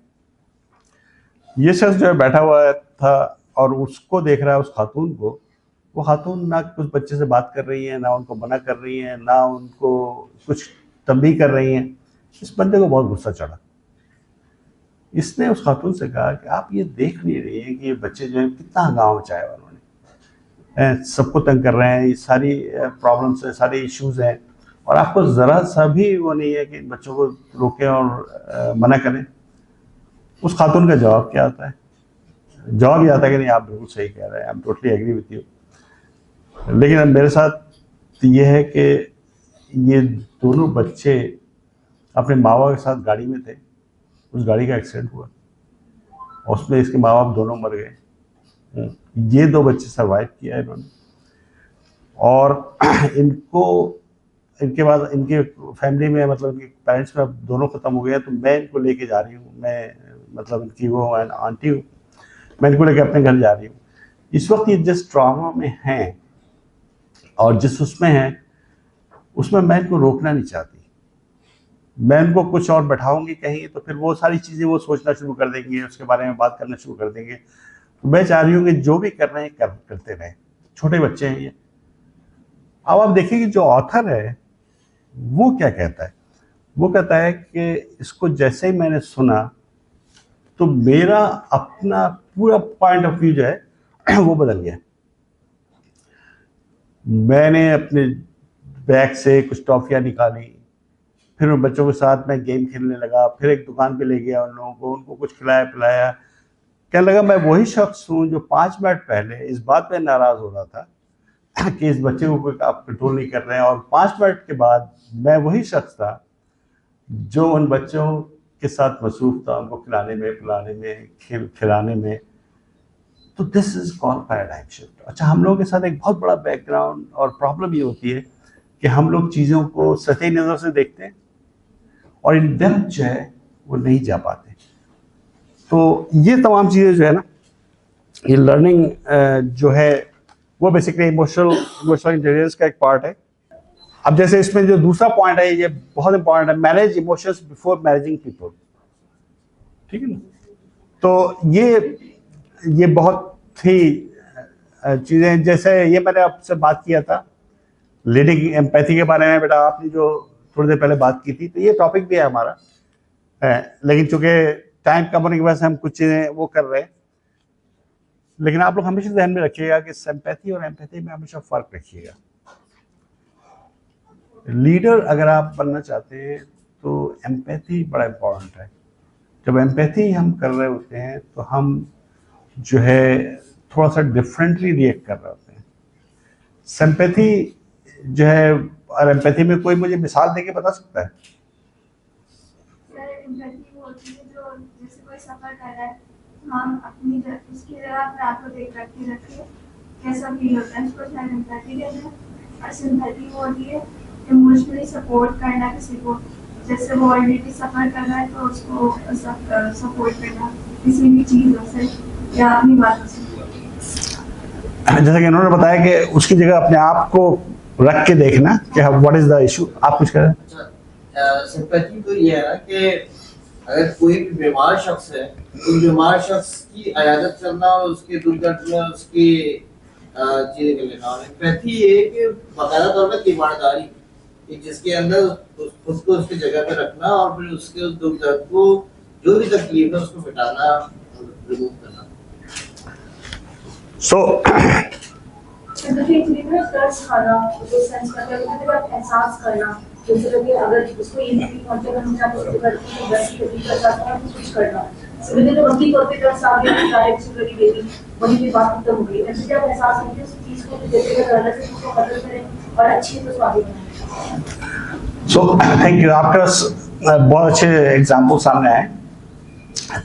ये शख्स जो है बैठा हुआ था और उसको देख रहा है, उस खातून को। वो खातून ना कुछ बच्चे से बात कर रही है, ना उनको मना कर रही है, ना उनको कुछ तंबीह कर रही हैं। इस बंदे को बहुत गुस्सा चढ़ा। इसने उस खातून से कहा कि आप ये देख नहीं रही हैं कि ये बच्चे जो हैं कितना हंगामा मचाया हुआ उन्होंने, सबको तंग कर रहे हैं, ये सारी प्रॉब्लम्स हैं, सारे इश्यूज़ हैं, और आपको ज़रा सा भी वो नहीं है कि बच्चों को रोकें और मना करें। उस खातून का जवाब क्या आता है? जवाब ये आता है कि नहीं, आप बिल्कुल सही कह रहे हैं, I am totally agree with you. लेकिन अब मेरे साथ ये है कि ये दोनों बच्चे अपने माँ बाप के साथ गाड़ी में थे, उस गाड़ी का एक्सीडेंट हुआ और उसमें इसके माँ बाप दोनों मर गए। ये 2 बच्चे सरवाइव किया इन्होंने, और इनके बाद इनके फैमिली में, मतलब इनके पेरेंट्स में अब दोनों ख़त्म हो गए हैं। तो मैं इनको लेके जा रही हूँ, मैं मतलब इनकी वो आंटी हूँ, मैं इनको लेके अपने घर जा रही हूँ। इस वक्त ये जिस ट्रॉमा में हैं और जिस उसमें हैं, उसमें मैं इनको रोकना नहीं चाहती। मैं इनको कुछ और बैठाऊंगी कहीं, तो फिर वो सारी चीज़ें वो सोचना शुरू कर देंगे, उसके बारे में बात करना शुरू कर देंगे। तो मैं चाह रही हूँ कि जो भी कर रहे हैं करते रहें, छोटे बच्चे हैं ये। अब आप देखिए कि जो ऑथर है वो क्या कहता है। वो कहता है कि इसको जैसे ही मैंने सुना तो मेरा अपना पूरा पॉइंट ऑफ व्यू जो है वो बदल गया। मैंने अपने बैग से कुछ टॉफियाँ निकाली, फिर उन बच्चों के साथ मैं गेम खेलने लगा, फिर एक दुकान पे ले गया उन लोगों को, उनको कुछ खिलाया पिलाया। कहने लगा मैं वही शख्स हूँ जो 5 मिनट पहले इस बात पे नाराज़ हो रहा था कि इस बच्चे को आप कंट्रोल नहीं कर रहे हैं, और 5 मिनट के बाद मैं वही शख्स था जो उन बच्चों के साथ मसरूफ़ था, उनको खिलाने में पिलाने में, खिलाने में। तो this is called paradigm shift. अच्छा, हम लोगों के साथ एक बहुत बड़ा बैकग्राउंड और प्रॉब्लम ये होती है कि हम लोग चीज़ों को सतही नज़र से देखते हैं और इन डेप्थ जो है वो नहीं जा पाते। तो ये तमाम चीज़ें जो है ना, ये लर्निंग जो है वो बेसिकली इमोशनल इंटेलिजेंस का एक पार्ट है। अब जैसे इसमें जो दूसरा पॉइंट है, ये बहुत इंपॉर्टेंट है, manage emotions before managing people. ठीक है ना? तो ये बहुत ही चीज़ें, जैसे ये मैंने आपसे बात किया था लीडिंग एम्पैथी के बारे में, बेटा आपने जो थोड़ी देर पहले बात की थी, तो ये टॉपिक भी है हमारा, लेकिन चूंकि टाइम कम होने की वजह से हम कुछ चीज़ें वो कर रहे हैं। लेकिन आप लोग हमेशा ध्यान में रखिएगा कि सिंपैथी और एम्पैथी में हमेशा फ़र्क रखिएगा। लीडर अगर आप बनना चाहते हैं तो एम्पैथी बड़ा इम्पोर्टेंट है। जब एम्पैथी हम कर रहे होते हैं तो हम जो है थोड़ा सा डिफरेंटली रिएक्ट कर रहे होते हैं। सिंपैथी जो है, और एम्पैथी में कोई मुझे मिसाल देके बता सकता है? एम्पैथी वो होती है जो जैसे कोई सफर कर रहा है, हम अपनी उसकी जगह अपने आप को देख रखे कैसा फील होता है, उसको शायद एम्पैथी कहते हैं। और सिंपैथी वो होती है इमोशनली सपोर्ट करना किसी को, जैसे वो ऑलरेडी सफर कर रहा है तो उसको सपोर्ट करना किसी भी चीज़ से या अपनी बातों से। जैसा कि इन्होंने बताया कि उसकी जगह अपने आप को रख के देखना कि व्हाट इज द इशू। आप कुछ कह रहे हैं? अच्छा, सिंपैथी तो ये है ना कि अगर कोई भी बीमार शख्स है तो बीमार शख्स की इयादत करना और उसके दुर्दर्द में उसकी चीजें कर लेना। और एम्पैथी ये कि बाकायदा तौर पर तीमारदारी, कि जिसके अंदर उसको उसकी जगह पे रखना और फिर उसके उस दुख दर्द को जो भी तकलीफ है उसको मिटाना, रिमूव करना। सो सिंपैथी एक्चुअली ना स्ट्रेस खाना, जो सेंस करना, उसके बाद एहसास करना, जैसे कि अगर उसको ये नहीं पहुंचे अगर हम चाहे उसके बाद तो वैसी तकलीफ का साथ में कुछ करना। सिंपैथी तो वही तौर पे कर सामने डायरेक्ट सुनने देगी, वही भी बात खत्म हो गई। ऐसे जब एहसास होती है उस चीज को जैसे कि अलग से उसको खत्म करें और अच्छी से स्वादी बनाएं। सो थैंक यू, आपके पास बहुत अच्छे एग्जाम्पल सामने आए।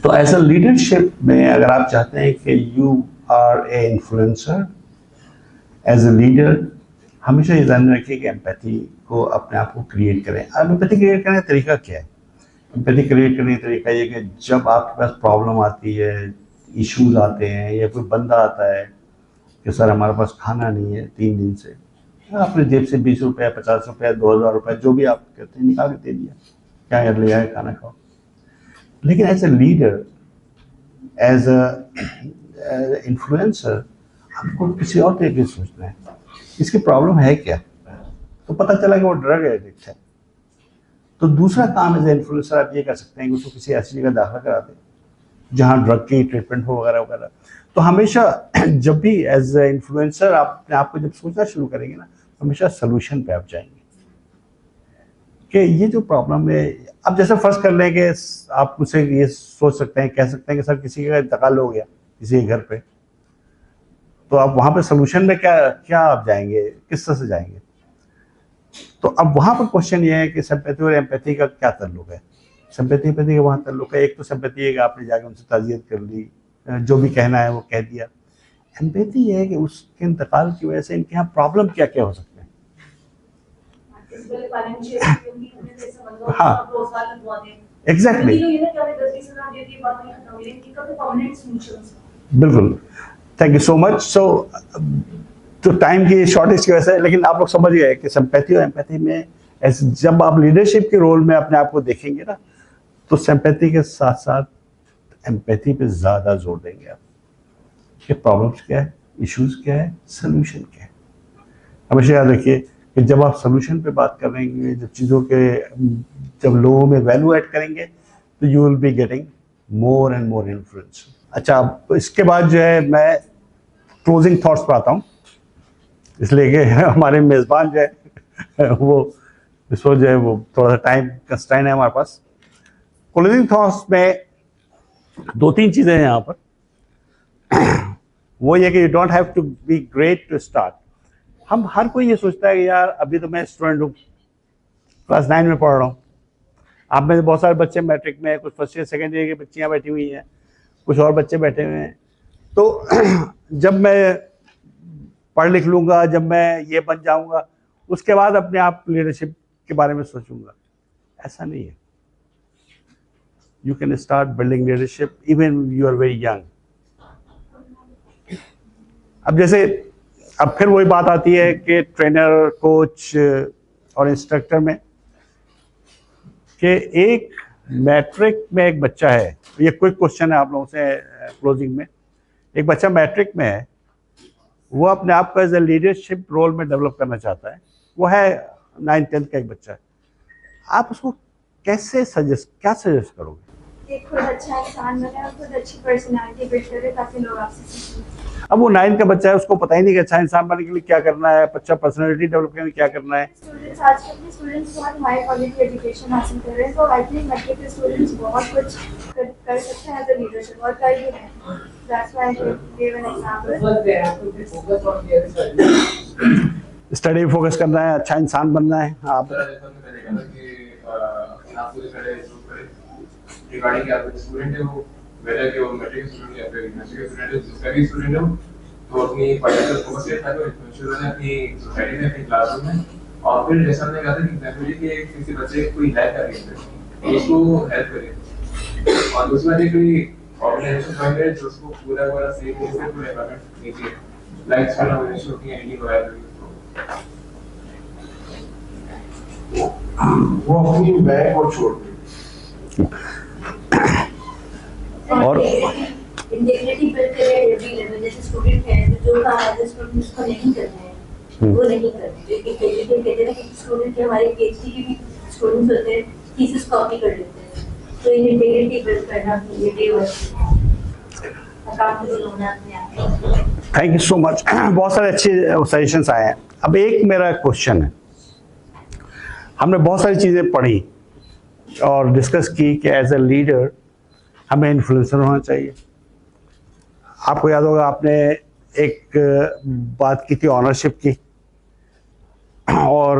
तो एज अ लीडरशिप में अगर आप चाहते हैं कि you are a influencer, as a leader हमेशा ये ध्यान रखिए कि एम्पैथी को अपने आप को क्रिएट करें। अब एम्पैथी क्रिएट करने का तरीका क्या है? एम्पैथी क्रिएट करने का तरीका ये कि जब आपके पास प्रॉब्लम आती है, इश्यूज आते हैं, या कोई बंदा आता है कि सर हमारे पास खाना नहीं है 3 दिन से, आपने जेब से 20 रुपया, 50 रुपया, 2000 रुपया, जो भी आप कहते हैं निकाल के दे दिया, क्या यार ले आए खाना खाओ। लेकिन as a leader, as a influencer, आपको किसी और तरीके से सोचना है, इसकी प्रॉब्लम है क्या। तो पता चला कि वो ड्रग एडिक्ट है, तो दूसरा काम एज ए इन्फ्लुएंसर आप ये कर सकते हैं कि उसको किसी ऐसी जगह दाखिला करा दें जहाँ ड्रग की ट्रीटमेंट हो वगैरह वगैरह। तो हमेशा जब भी एज ए इन्फ्लुएंसर आप अपने आप को जब सोचना शुरू करेंगे ना, हमेशा सोल्यूशन पे आप जाएंगे कि ये जो प्रॉब्लम है। अब जैसे फर्स्ट कर लें कि आप मुझसे ये सोच सकते हैं, कह सकते हैं कि सर किसी का इंतकाल हो गया किसी के घर पे, तो आप वहाँ पे सोल्यूशन में क्या आप जाएंगे, किस तरह से जाएंगे। तो अब वहाँ पर क्वेश्चन ये है कि सिंपैथी और एम्पैथी का क्या ताल्लुक है। सिंपैथी एम्पैथी का वहाँ ताल्लुक है, एक तो सिंपैथी है कि आपने जाकर उनसे ताज़ियत कर ली, जो भी कहना है वो कह दिया। एम्पैथी ये है कि उसके इंतकाल की वजह से इनके यहाँ प्रॉब्लम क्या क्या हो सकते हैं। हाँ, एग्जैक्टली, बिल्कुल। Thank you so much. So तो टाइम की शॉर्टेज की वजह से, लेकिन आप लोग समझ गए कि सिंपैथी और एम्पैथी में जब आप लीडरशिप के रोल में अपने आप को देखेंगे ना, तो सिंपैथी के साथ साथ एम्पैथी पे ज़्यादा जोर देंगे आप कि प्रॉब्लम्स क्या है, इश्यूज क्या है, सोल्यूशन क्या है। हमेशा याद रखिए कि जब आप सोल्यूशन पे बात करेंगे, जब चीज़ों के जब लोगों में वैल्यू ऐड करेंगे, तो you will be getting more and more influence. अच्छा, अब इसके बाद जो है मैं क्लोजिंग थॉट्स पर आता हूँ, इसलिए कि हमारे मेज़बान जो है वो इस वक्त जो है वो थोड़ा सा टाइम कंस्ट्रेंट है हमारे पास। क्लोजिंग थॉट्स में 2-3 चीज़ें हैं यहाँ पर। वो ये कि you don't have to be great to start. हम हर कोई ये सोचता है कि यार अभी तो मैं स्टूडेंट हूँ, क्लास 9 में पढ़ रहा हूँ। आप में बहुत सारे बच्चे मैट्रिक में, कुछ फर्स्ट ईयर सेकेंड ईयर की बच्चियाँ बैठी हुई हैं, कुछ और बच्चे बैठे हुए हैं। तो जब मैं पढ़ लिख लूँगा, जब मैं ये बन जाऊँगा, उसके बाद अपने आप लीडरशिप के बारे में सोचूंगा, ऐसा नहीं है। You can start building leadership even you are very young. अब जैसे अब फिर वही बात आती है कि ट्रेनर, कोच और इंस्ट्रक्टर में कि एक मैट्रिक में एक बच्चा है, ये क्विक क्वेश्चन है आप लोगों से क्लोजिंग में। एक बच्चा मैट्रिक में है, वो अपने आप को एज ए लीडरशिप रोल में डेवलप करना चाहता है, वो है 9th-10th का एक बच्चा है। आप उसको कैसे क्या सजेस्ट करोगे? एक खुद अच्छा इंसान बने और खुद अच्छी पर्सनालिटी बिल्ड करे ताकि लोग आपसे सीखें। अब वो 9th का बच्चा है, उसको पता ही नहीं कि अच्छा इंसान बनने के लिए क्या करना है, अच्छा पर्सनालिटी डेवलप करने के लिए क्या करना है। स्टूडेंट्स आजकल के स्टूडेंट्स बहुत हाई क्वालिटी एजुकेशन हासिल कर रहे हैं, तो आई थिंक मैट्रिक के स्टूडेंट्स बहुत कुछ कर सकते हैं एज अ लीडरशिप और कर भी रहे हैं। That's why I give an example. Study focus करना है, अच्छा इंसान बनना है। आप रिगार्डिंग कि आप स्टूडेंट है, वो वेदर के वो मैट्रिक स्टूडेंट या फिर यूनिवर्सिटी के स्टूडेंट है, जिसका भी स्टूडेंट हो, तो अपनी पढ़ाई पर फोकस करे ताकि वो इन्फ्लुएंशियल बने अपनी सोसाइटी में, अपनी क्लासरूम में। और फिर जैसा हमने कहा था कि एग्जाम्पल कि किसी बच्चे कोई लैक कर रही है तो उसको हेल्प करे, और दूसरी बात है कोई ऑर्गेनाइजेशन ज्वाइन करे जो उसको पूरा सेफ से पूरा एनवायरनमेंट नीचे लाइक स्कूल ऑर्गेनाइजेशन होती है, एनी वगैरह वो अपनी बैग और छोड़ दे। और इंटीग्रिटी बिल्ड करे एवरी लेवल। जैसे स्टूडेंट है तो जो काम है स्टूडेंट उसको नहीं करना है, वो नहीं करते। इंटेग्रिटी कहते हैं ना कि स्टूडेंट के हमारे PhD के भी स्टूडेंट्स होते हैं, थीसिस कॉपी कर लेते हैं, तो इंटेग्रिटी बिल्ड करना क्रिएटिव अकाउंटेबल होना अपने आप। Thank you so much. बहुत सारे अच्छे सजेशंस आए हैं। अब एक मेरा क्वेश्चन है, हमने बहुत सारी चीज़ें पढ़ी और डिस्कस की कि एज ए लीडर हमें इन्फ्लुएंसर होना चाहिए। आपको याद होगा आपने एक बात की थी ऑनरशिप की, और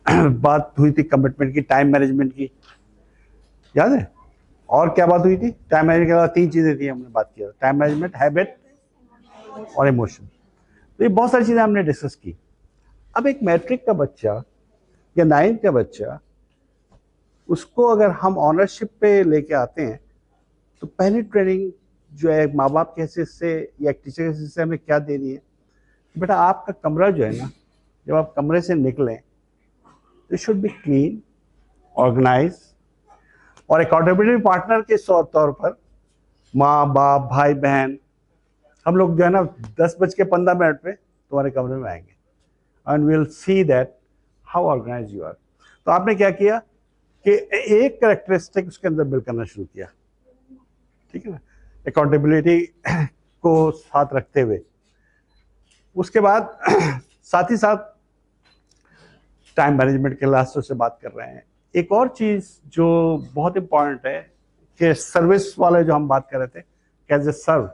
बात हुई थी कमिटमेंट की, टाइम मैनेजमेंट की, याद है? और क्या बात हुई थी? टाइम मैनेजमेंट के अलावा 3 चीज़ें थी हमने बात किया, टाइम मैनेजमेंट, हैबिट और इमोशन। तो ये बहुत सारी चीज़ें हमने डिस्कस की। अब एक मैट्रिक का बच्चा या 9th का बच्चा, उसको अगर हम ऑनरशिप पे लेके आते हैं तो पहली ट्रेनिंग जो है माँ बाप के हैसियत से या एक टीचर के हैसियत से हमें क्या देनी है, बेटा आपका कमरा जो है ना, जब आप कमरे से निकलें तो it should be clean, organise, और अकाउंटेबिलिटी पार्टनर के तौर पर माँ बाप भाई बहन हम लोग जो है ना 10:15 पे तुम्हारे कमरे में आएंगे and we will see that how organise you are. तो आपने क्या किया कि एक कैरेक्टरिस्टिक उसके अंदर बिल्ड करना शुरू किया, ठीक है ना, अकाउंटेबिलिटी को साथ रखते हुए। उसके बाद साथ ही साथ टाइम मैनेजमेंट के लास्ट से बात कर रहे हैं। एक और चीज़ जो बहुत इम्पॉर्टेंट है कि सर्विस वाले जो हम बात कर रहे थे, कैसे सर्व।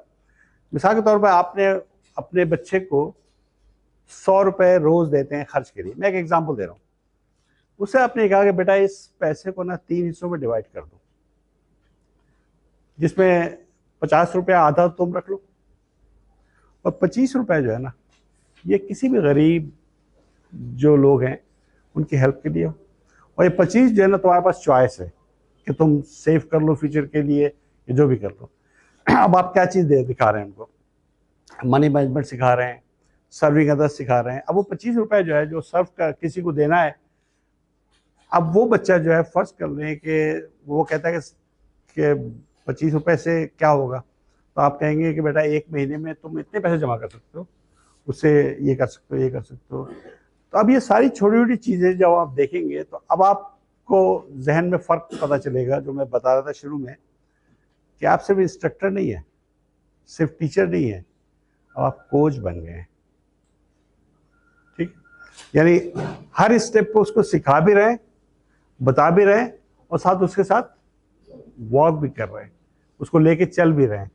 मिसाल के तौर पर आपने अपने बच्चे को 100 रुपये रोज़ देते हैं खर्च के लिए, मैं एक एग्जांपल दे रहा हूँ। उससे आपने कहा कि बेटा इस पैसे को ना 3 हिस्सों में डिवाइड कर दो, जिसमें 50 रुपया आधा तुम रख लो और 25 रुपये जो है ना ये किसी भी गरीब जो लोग हैं उनकी हेल्प के लिए हो, और ये 25 जो है ना तुम्हारे पास चॉइस है कि तुम सेव कर लो फ्यूचर के लिए या जो भी कर लो। अब आप क्या चीज़ दिखा रहे हैं उनको? मनी मैनेजमेंट सिखा रहे हैं, सर्विंग अदर्स सिखा रहे हैं। अब वो 25 रुपये जो है जो सर्व कर किसी को देना है, अब वो बच्चा जो है फर्ज कर लें कि वो कहता है कि 25 रुपये से क्या होगा, तो आप कहेंगे कि बेटा 1 महीने में तुम इतने पैसे जमा कर सकते हो, उससे ये कर सकते हो, ये कर सकते हो। तो अब ये सारी छोटी छोटी चीज़ें जब आप देखेंगे तो अब आपको जहन में फ़र्क पता चलेगा, जो मैं बता रहा था शुरू में, कि आप सिर्फ इंस्ट्रक्टर नहीं है, सिर्फ टीचर नहीं है, अब आप कोच बन गए हैं, ठीक? यानी हर स्टेप पे उसको सिखा भी रहे हैं, बता भी रहे हैं, और साथ उसके साथ वॉक भी कर रहे हैं, उसको लेके चल भी रहे हैं।